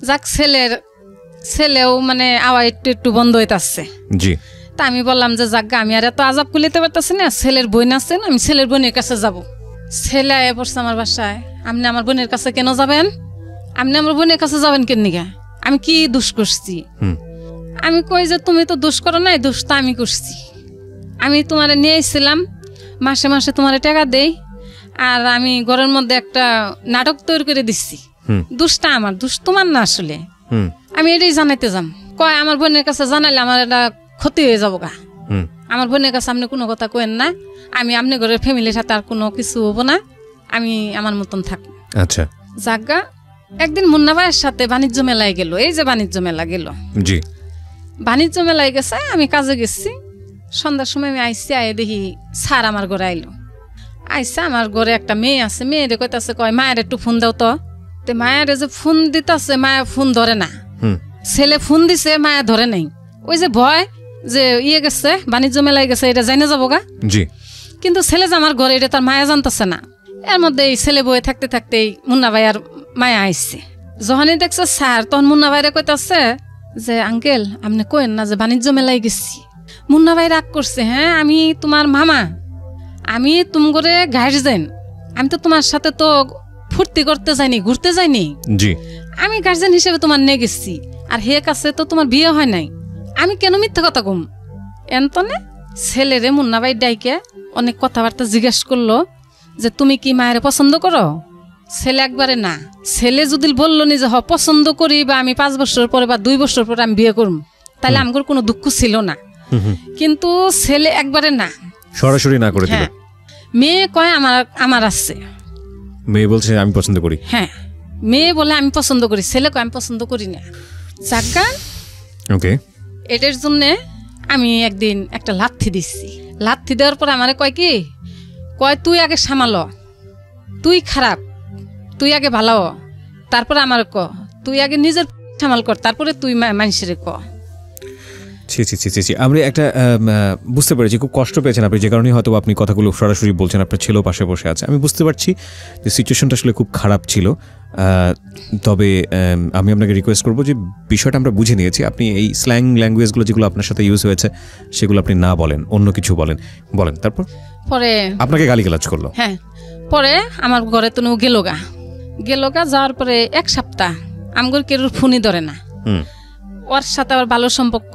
যাক, ছেলেও মানে আওয়াজ একটু বন্ধ হইতে আসছে। জি, তা আমি বললাম যে যাক, আমি আর এত আজাব কুলিতে পারতেছি না, ছেলের বোন আছে, আমি ছেলের বোনের কাছে যাব। ছেলে আয়া পড়ছে আমার বাসায়, আপনি আমার বোনের কাছে কেন যাবেন? আপনি আমার বোনের কাছে যাবেন কেন নিগা? আমি কি দোষ করছি? আমি কই যে তুমি তো দোষ করো নাই, দোষ তো আমি করছি। আমি তোমারে নিয়ে এসেছিলাম, মাসে মাসে তোমারে টাকা দেই, আর আমি ঘরের মধ্যে একটা নাটক তৈরি করে দিচ্ছি, দোষটা আমার, দোষ তোমার না। আসলে আমি এটাই জানাইতে যাম। কয় আমার বোনের কাছে জানাইলে আমার এটা ক্ষতি হয়ে যাবো গা, আমার বোনের কাছে আপনি কোনো কথা কইেন না, আমি আপনি ঘরের ফ্যামিলির সাথে আর কোনো কিছু হবো না, আমি আমার মতন থাকবো। আচ্ছা, জাগা একদিন মুন্না ভাইয়ের সাথে বাণিজ্য মেলায় গেল, এই যে বাণিজ্য মেলা গেল, জি, বাণিজ্য মেলায় গেছে, আমি কাজে গেছি। সন্ধ্যার সময় আমি আইসি, আয় দেখি স্যার আমার ঘরে আইলো। আইসা আমার ঘরে একটা মেয়ে আছে, মেয়েরে কইতাছে, কয় মায়ের একটু ফোন দাও তো। মায়ের যে ফোন দিতেছে, মায়া ফোন ধরে না। ছেলে ফোন দিছে, মায়া ধরে নাই। ওই যে ভয় যে গেছে বাণিজ্য মেলায় গেছে, এটা জানা যাবো গা। জি, কিন্তু ছেলে যে আমার ঘরে, এটা তার মায়া জানতেছে না। এর মধ্যে এই ছেলে বয়ে থাকতে থাকতেই মুন্না ভাই আর মায়া আইসছে। যখনই দেখছে স্যার, তখন মুন্না ভাইরে কইতাছে যে আঙ্কেল আপনি কইেন না যে বাণিজ্য মেলায় গেছি। মুন্না ভাই রাগ করছে, হ্যাঁ আমি তোমার মামা, আমি তুম করে গার্জেন, আমি তো তোমার সাথে তো ফুর্তি করতে যাইনি, ঘুরতে যাইনি, জি, আমি গার্জেন হিসেবে তোমার নিয়ে গেছি, আর হে কাছে তো তোমার বিয়ে হয় নাই, আমি কেন মিথ্যা কথা কম? এন্তনে ছেলেরে মুন্না ভাই ডাইকে অনেক কথাবার্তা জিজ্ঞেস করলো যে তুমি কি মায়ের পছন্দ করো? ছেলে একবারে না। ছেলে যদি বললো নি যে হ পছন্দ করি, বা আমি 5 বছর পরে বা 2 বছর পরে আমি বিয়ে করব, তাহলে আমার কোনো দুঃখ ছিল না। কিন্তু ছেলে একবারে না, সরাসরি না করে দিল। মেয়ে কয় আমার আছে, মেয়ে বলছে আমি পছন্দ করি। হ্যাঁ, মেয়ে বলে আমি পছন্দ করি, ছেলে কয় আমি পছন্দ করি না। জাগা, ওকে, এটার জন্য আমি একদিন একটা লাথি দিচ্ছি। লাথি দেওয়ার পর আমারে কয় কি, কয় তুই আগে সামালো, তুই খারাপ, তুই আগে ভালো, তারপরে আমার তুই আগে নিজের সামাল কর, তারপরে তুই মানুষের ক। আমরা একটা বুঝতে পেরেছি খুব কষ্ট পেয়েছেন আপনি, যে কারণে হয়তো আপনি কথাগুলো সরাসরি বলছেন। আপনার ছেলেও পাশে বসে আছে, আমি বুঝতে পারছি যে সিচুয়েশনটা আসলে খুব খারাপ ছিল। তবে আমি আপনাকে রিকোয়েস্ট করবো যে বিষয়টা আমরা বুঝে নিয়েছি, আপনি এই স্ল্যাং ল্যাঙ্গুয়েজগুলো যেগুলো আপনার সাথে ইউজ হয়েছে সেগুলো আপনি না বলেন, অন্য কিছু বলেন। তারপর পরে আপনাকে গালিগালাজ করলো? হ্যাঁ, পরে আমার ঘরে তো গেলোগা যাওয়ার পরে 1 সপ্তাহ আমগর কেউ ফোনই ধরে না। ওর সাথে আবার ভালো সম্পর্ক,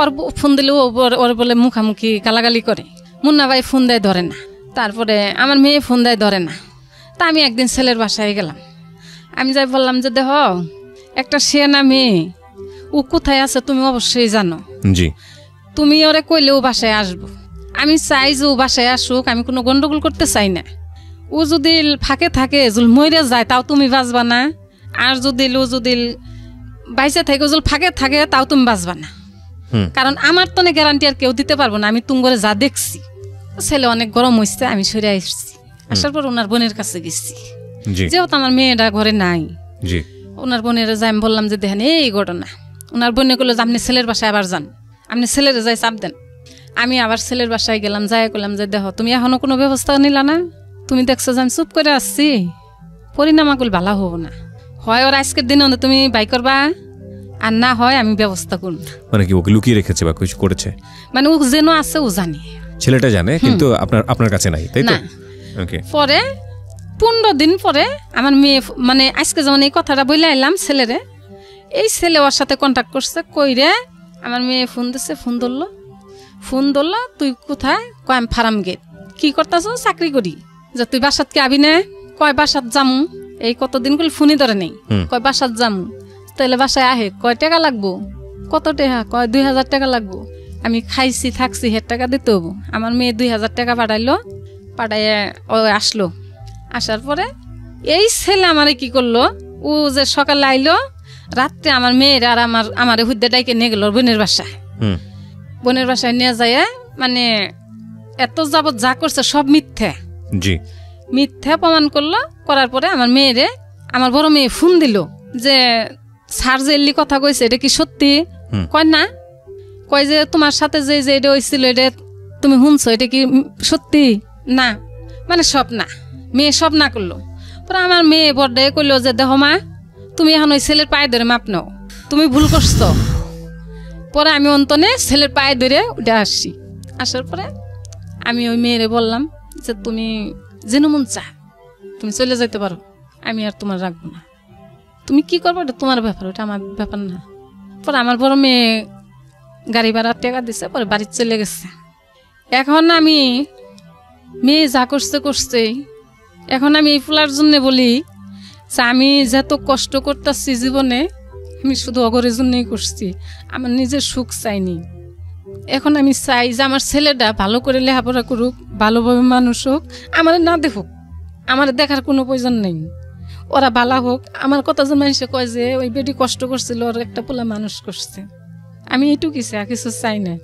ওর ফোন দিলেও ওর বলে মুখামুখি গালাগালি করে। মুন্না ভাই ফোন দেয়, ধরে না। তারপরে আমার মেয়ে ফোন দেয়, ধরে না। তা আমি একদিন ছেলের বাসায় গেলাম, আমি যাই বললাম যে দেখ একটা সেনা মেয়ে, ও কোথায় আছে তুমি অবশ্যই জানো, জি তুমি ওরে কইলে ও বাসায় আসবো। আমি চাই যে ও বাসায় আসুক, আমি কোনো গন্ডগোল করতে চাই না। ও যদি ফাঁকে থাকে যদি মরে যায় তাও তুমি বাঁচবা না, আর যদি ও যদি বাইসে থাকে যদি ফাঁকে থাকে তাও তুমি বাঁচবা না। কারণ আমার তো গ্যারান্টি আর কেউ দিতে পারবো না, আমি তুঙ্গরে যা দেখছি। ছেলে অনেক গরম হয়েছে, আমি সরে আসছি। আসার পর ওনার বোনের কাছে গেছি, যেহেতু আমার মেয়েটা ঘরে নাই। ওনার বোনের যাই আমি বললাম যে দেখেন এই ঘটনা। ওনার বোনে করলো যে আপনি ছেলের বাসায় আবার যান, আপনি ছেলের যাই চাপ দেন। আমি আবার ছেলের বাসায় গেলাম, যাই করলাম যে দেখো তুমি এখনো কোনো ব্যবস্থা নিলা না, তুমি দেখছো যে আমি চুপ করে আসছি, পরিণাম আগুল ভালো হবো না। হয় ওর আজকের দিনে তুমি বাই করবা, আর না হয় আমি ব্যবস্থা করব। মানে কি ওকে লুকিয়ে রেখেছে বা কিছু করেছে? মানে ও যেন আছে ও জানে, ছেলেটা জানে, কিন্তু আপনার কাছে নাই, তাই তো? পরে 15 দিন পরে আমার মেয়ে, মানে আজকে যেমন এই কথাটা বলে এলাম ছেলেরে, এই ছেলে ওর সাথে কন্ট্যাক্ট করছে, কইরে আমার মেয়ে ফোন দিচ্ছে। ফোন ধরলো তুই কোথায়? কয় আমি ফার্ম গেট। কি করতেছ? চাকরি করি। যে তুই বাসাত কে আবি না? কয় বাসাত যামু। এই কতদিন করে ফোনই ধরে নেই। কয় বাসাত যামু। তাহলে বাসায় আহে, কয় টাকা লাগবো? কত টাকা? কয় 2000 টাকা লাগবো। আমি খাইছি থাকছি 1000 টাকা দিতে হবো। আমার মেয়ে 2000 টাকা পাঠাইলো, পাঠাইয়ে ও আসলো। আসার পরে এই ছেলে আমারে কি করলো, ও যে সকালে আইলো, রাত্রে আমার মেয়ের আর আমার হুদ্দে ডাইকে নিয়ে গেল বোনের বাসায়। বোনের বাসায় নিয়ে যায়, মানে এত যাবত যা করছে সব মিথ্যে, মিথ্যা প্রমাণ করলো। করার পরে আমার মেয়েরে, আমার বড় মেয়ে ফোন দিল যে স্যার যে এলি কথা কইছে এটা কি সত্যি? কয় না। কয় যে তোমার সাথে যে এটা হয়েছিল এটা তুমি শুনছো, এটা কি সত্যি? না, মানে সব না। মেয়ে সব না করলো। পরে আমার মেয়ে বড়ে কইলো যে দেখো মা, তুমি এখন ওই ছেলের পায়ে ধরে মাপ নাও, তুমি ভুল করছো। পরে আমি অন্তনে ছেলের পায়ে ধরে উঠে আসছি। আসার পরে আমি ওই মেয়েরে বললাম যে তুমি যেন মন চা তুমি চলে যেতে পারো, আমি আর তোমার রাখবো না। তুমি কি করবো এটা তোমার ব্যাপার, ওটা আমার ব্যাপার না। পরে আমার বড় মেয়ে গাড়ি ভাড়া টাকা দিছে, পরে বাড়ি চলে গেছে। এখন আমি মেয়ে যা করছে, এখন আমি এই ফুলার জন্য বলি যে আমি যত কষ্ট করতেছি জীবনে, আমি শুধু অগরের জন্যই করছি, আমার নিজের সুখ চাইনি। এখন আমি চাই যে আমার ছেলেটা ভালো করে লেখাপড়া করুক, ভালোভাবে মানুষ হোক, আমার না দেখুক, আমার দেখার কোনো প্রয়োজন নেই। ওরা ভালো হোক। আমার কথা যে মানুষে কয় যে ওই বেটি কষ্ট করছিল, ওর একটা পোলা মানুষ করছে, আমি এইটুকু আর কিছু চাই না।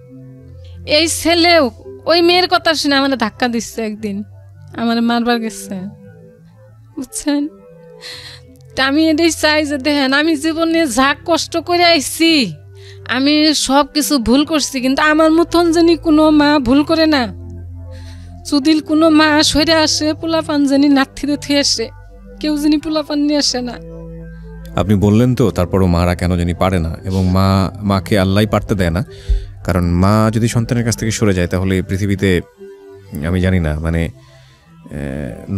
এই ছেলেও ওই মেয়ের কথা শুনে আমার ধাক্কা দিচ্ছে, একদিন আমার মারবার গেছে, বুঝছেন? আমি এটাই চাই যে দেখেন আমি জীবনে যা কষ্ট করে আইছি, আমি সব কিছু ভুল করছি, কিন্তু আমার মতন জানি কোনো মা ভুল করে না। যদি কোনো মা সরে আসে, পোলাপান জানি নাথিতে থুয়ে আসে, কেউ জানি পোলাপান নিয়ে আসে না। আপনি বললেন তো, তারপরও মারা কেন জানি পারে না, এবং মাকে আল্লাহ পারতে দেয় না। কারণ মা যদি সন্তানের কাছ থেকে সরে যায়, তাহলে পৃথিবীতে আমি জানি না, মানে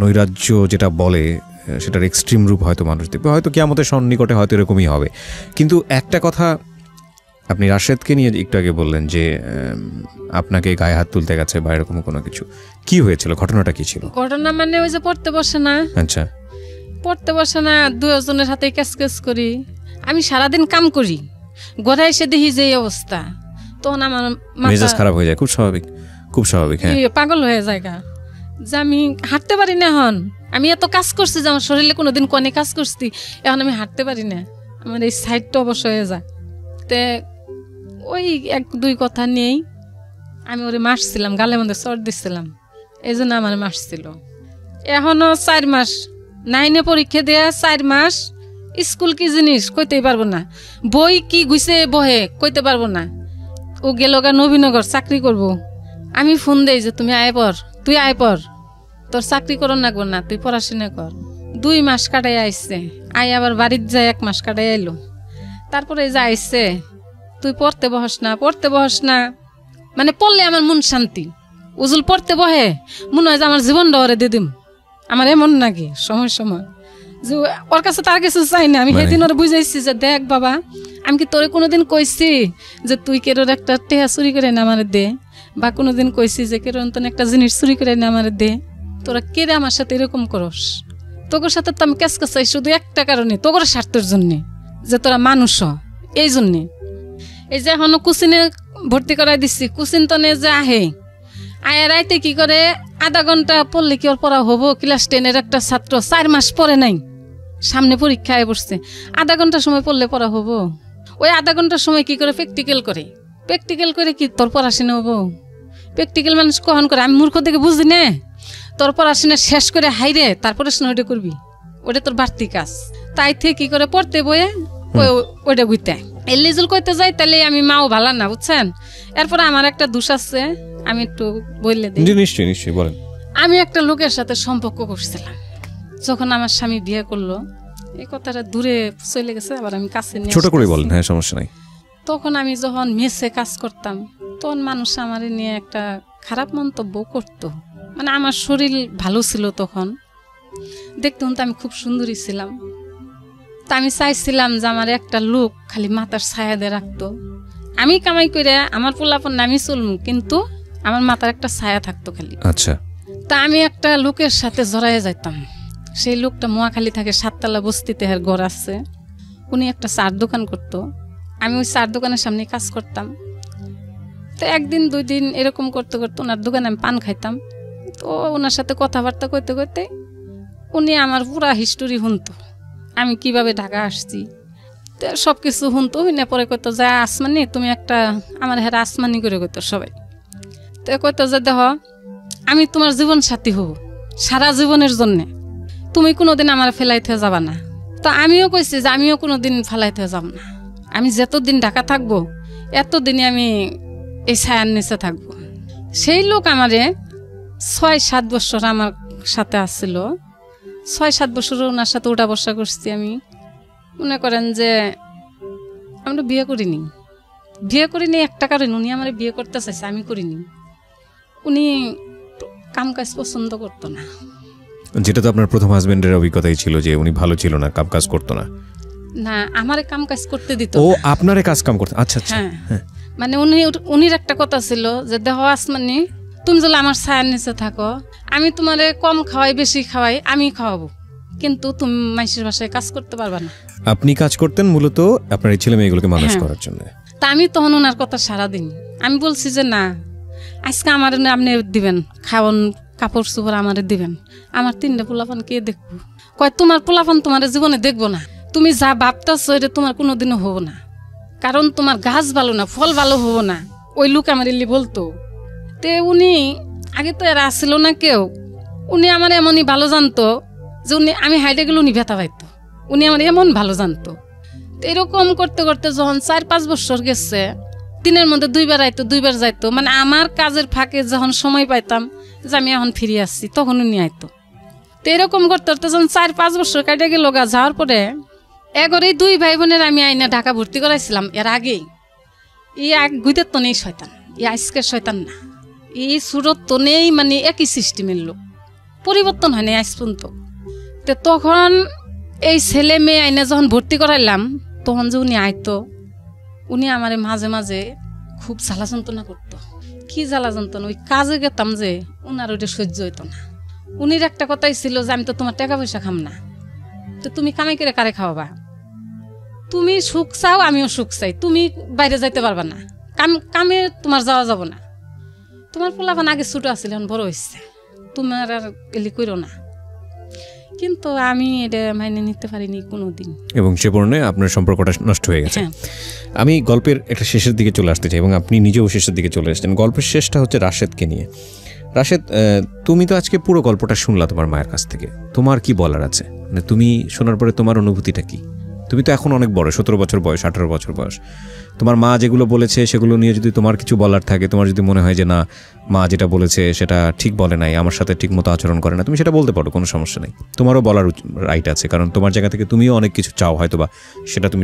নৈরাজ্য যেটা বলে সেটার এক্সট্রিম রূপ হয়তো মানুষ দেখবে, হয়তো কিয়ামতের সন্নিকটে হয়তো এরকমই হবে। কিন্তু একটা কথা আপনি রাশেদকে নিয়ে একটু আগে বললেন যে আপনাকে গায়ে হাত তুলতে গেছে বা এরকম কোনো কিছু, কি হয়েছিল? ঘটনাটা কি ছিল? ঘটনা মানে ওই যে পড়তে বসে না। আচ্ছা, পড়তে বসে না, দুজনের হাতে ক্যাচ করি। আমি সারাদিন কাম করি, ঘরে এসে দেখি যে এই অবস্থা, তখন আমার মেজাজ খারাপ হয়ে যায়। খুব স্বাভাবিক, খুব স্বাভাবিক। হ্যাঁ, পাগল হয়ে যায় যে আমি হাঁটতে পারি না। এখন আমি এত কাজ করছি যে আমার শরীরে কোনোদিন কনে কাজ করছি, এখন আমি হাঁটতে পারি না, আমার এই সাইডটা অবশ্য হয়ে যায়। তে ওই 1-2 কথা নিয়েই আমি ওরে মারছিলাম, গালের মধ্যে চড় দিচ্ছিলাম, এই জন্য আমার মারছিল। এখনো 4 মাস, 9-এ পরীক্ষা দেয়া 4 মাস স্কুল কি জিনিস কইতেই পারবো না, বই কি গুছে বহে কইতে পারবো না। ও গেল গা নবীনগর চাকরি করব। আমি ফোন দেই যে তুমি আয় পর, তুই আয় পর, তোর চাকরি করন লাগবো না, তুই পড়াশোনা কর। 2 মাস কাটাই আইসছে, আই আবার বাড়িতে যায় 1 মাস কাটাই আইলো। তারপরে যা আইসছে, তুই পড়তে বহস না, পড়তে বহস না। মানে পড়লে আমার মন শান্তি, উজুল পড়তে বহে মনে হয় যে আমার জীবনটা ওরে দিয়ে দিম। আমার এমন নাকি সময় সময় যে ওর কাছে তার কিছু চাই না। আমি সেদিন ওরা বুঝাইছি যে দেখ বাবা, আমি কি তোরে কোনোদিন কইছি যে তুই কেরোর একটা টেহা চুরি করে না আমার দে, বা কোনোদিন কইছি যে কেরোর তোর একটা জিনিস চুরি করে না আমার দে। তোরা কেড়ে আমার সাথে এরকম করস? তোর সাথে তো আমি ক্যাশ চাই শুধু একটা কারণে, তোর স্বার্থের জন্যে, যে তোরা মানুষ এই জন্যে। এই যে এখনো কোচিনে ভর্তি করাই দিচ্ছি, কোচিন তো যে আহে আয়া রাইতে কি করে আধা ঘন্টা পড়লে কি ওর পড়া হবো? ক্লাস 10-এর একটা ছাত্র 4 মাস পড়ে নাই, সামনে পরীক্ষায় বসছে, আধা ঘন্টা সময় পড়লে পড়া হবো? ওই আধা ঘন্টার সময় কি করে প্র্যাকটিক্যাল করে, প্র্যাকটিক্যাল করে কি তোর পড়াশোনা হবো? প্র্যাকটিক্যাল মানুষ কখন করে? আমি মূর্খ থেকে বুঝি না। তোর পড়াশোনা শেষ করে হাইরে তারপরে ওটা করবি, ওটা তোর বাড়তি কাজ। তাই থেকে কি করে পড়তে বয়ে ওইটা গুইতে এলিজুল কইতে যাই, তাহলে আমি মাও ভালো না, বুঝছেন? এরপরে আমার একটা দোষ আছে, আমি একটু বললে দিই। নিশ্চয়ই নিশ্চয়ই বলেন। আমি একটা লোকের সাথে সম্পর্ক করছিলাম, যখন আমার স্বামী বিয়ে করলো, এই কথাটা দূরে চলে গেছে, আবার আমি কাছে নিয়ে ছোট করে বলেন, হ্যাঁ সমস্যা নাই। তখন আমি যখন মেসে কাজ করতাম, তখন মানুষ আমার নিয়ে একটা খারাপ মন্তব্য করতো। মানে আমার শরীর ভালো ছিল তখন, দেখতে তো আমি খুব সুন্দরী ছিলাম। তা আমি চাইছিলাম যে আমার একটা লোক খালি মাথার ছায়া দিয়ে রাখতো, আমি কামাই করে আমার পোলাপন আমি চলমু, কিন্তু আমার মাথার একটা ছায়া থাকতো খালি। আচ্ছা। তা আমি একটা লোকের সাথে জড়াইয়ে যাইতাম। সেই লোকটা মোয়াখালী থাকে, 7 তলা বস্তিতে এর ঘর আছে। উনি একটা চার দোকান করতো, আমি ওই চার দোকানের সামনে কাজ করতাম। তো 1 দিন 2 দিন এরকম করতে করতে ওনার দোকানে আমি পান খাইতাম। তো ওনার সাথে কথাবার্তা কইতে কইতে উনি আমার পুরা হিস্টোরি শুনতো, আমি কিভাবে ঢাকা আসছি, তো সব কিছু শুনতো। না পরে কইতো যে আসমানি তুমি একটা, আমার হেরা আসমানি করে কইতো সবাই। তো কইতো যে দেখ, আমি তোমার জীবন সাথী হব সারা জীবনের জন্যে, তুমি কোনোদিন আমার ফেলাইতে যাবা না। তো আমিও কইছি যে আমিও কোনোদিন ফেলাইতে যাব না, আমি যতদিন ঢাকা থাকবো এতদিনই আমি এই ছায়ার নিচে থাকবো। সেই লোক আমারে 6-7 বছর আমার সাথে আসছিল, 6-7 বছর ওনার সাথে উঠা বসা করছি আমি। মনে করেন যে আমরা বিয়ে করিনি একটা কারণ, উনি আমার বিয়ে করতে চাইছে, আমি করিনি। উনি কাম কাজ পছন্দ করতো না, যেটা তো আপনার প্রথম হাজবেন্ডের অভিজ্ঞতাই ছিল যে উনি ভালো ছিল না, কাম কাজ করতো না। না, আমারে কাম কাজ করতে দিত। ও আপনারে কাজ কাম করতে? আচ্ছা আচ্ছা। হ্যাঁ, মানে উনির একটা কথা ছিল যে দেহ আসমানি, তুমি যদি আমার ছায়ার নিচে থাকো, আমি তোমারে কম খাওয়াই বেশি খাওয়াই আমি খাওয়াবো, কিন্তু তুমি মানুষের বাসায় কাজ করতে পারবা না। আপনি কাজ করতেন মূলত আপনার এই ছেলে মেয়েগুলোকে মানুষ করার জন্য। তা আমি তখন ওনার কথা সারাদিন আমি বলছি যে না, আজকে আমার আপনি দিবেন খাওয়ান, কাপড় চোপড় আমারে দিবেন, আমার 3টা পোলাপান কে দেখবো? কয় তোমার পোলাপান তোমার জীবনে দেখবো না, তুমি যা ভাবতেছো এটা তোমার কোনোদিনও হবো না, কারণ তোমার গাছ ভালো না, ফল ভালো হবো না। ওই লোক আমার এলি বলতো। তে উনি আগে তো এরা আসছিল না কেউ, উনি আমার এমনই ভালো জানতো যে আমি হাইটে গেলে উনি ব্যথা পাইতো, উনি আমার এমন ভালো জানতো। এরকম করতে করতে যখন 4-5 বছর গেছে, দিনের মধ্যে 2 বার আইতো 2 বার যাইতো, মানে আমার কাজের ফাঁকে যখন সময় পাইতাম যে আমি এখন ফিরে আসছি, তখন উনি আইতো। তো এরকম করতে করতে যখন 4-5 বছর কাটে গেল, যাওয়ার পরে এগরেই 2 ভাই বোনের আমি আইনা ঢাকা ভর্তি করাইছিলাম। এর আগেই গুইদের তো নেই শয়তান, আজকের শয়তান না, এই সুরত তো নেই, মানে একই সিস্টেমের লোক, পরিবর্তন হয় না আজ পর্যন্ত। তো তখন এই ছেলে মেয়ে আইনা যখন ভর্তি করাইলাম, তখন যে উনি আইতো, উনি আমার মাঝে মাঝে খুব জ্বালা যন্ত্রণা করতো। কি জ্বালা যন্ত্রণা, ওই কাজে গেতাম যে উনার ওইটা সহ্য হইতো না। উনির একটা কথাই ছিল যে আমি তো তোমার টাকা পয়সা খাম না, তো তুমি কামাই করে কারে খাওয়াবা? তুমি সুখ চাও, আমিও সুখ চাই, তুমি বাইরে যাইতে পারবা না, কামে তোমার যাওয়া যাব না। তোমার পোলাপান আগে ছোট আছিল, এখন বড় হয়েছে, তোমার আর এলি করো না। কিন্তু আমি এটা মাইনে নিতে পারিনি কোনোদিন, এবং সে পর্যন্ত আপনার সম্পর্কটা নষ্ট হয়ে গেছে। আমি গল্পের একটা শেষের দিকে চলে আসতে চাই, এবং আপনি নিজেও শেষের দিকে চলে আসছেন। গল্পের শেষটা হচ্ছে রাশেদকে নিয়ে। রাশেদ, তুমি তো আজকে পুরো গল্পটা শুনলা তোমার মায়ের কাছ থেকে, তোমার কি বলার আছে? মানে তুমি শোনার পরে তোমার অনুভূতিটা কি? তুমি তো এখন অনেক বড়, 17 বছর বয়স, 18 বছর বয়স। তোমার মা যেগুলো বলেছে সেগুলো নিয়ে যদি তোমার কিছু বলার থাকে, তোমার যদি মনে হয় যে না মা যেটা বলেছে সেটা ঠিক বলে নাই, আমার সাথে ঠিক মতো আচরণ করে না, তুমি সেটা বলতে পারো, কোনো সমস্যা নেই। তোমারও বলার রাইট আছে, কারণ তোমার জায়গা থেকে তুমিও অনেক কিছু চাও হয়তো বা, সেটা তুমি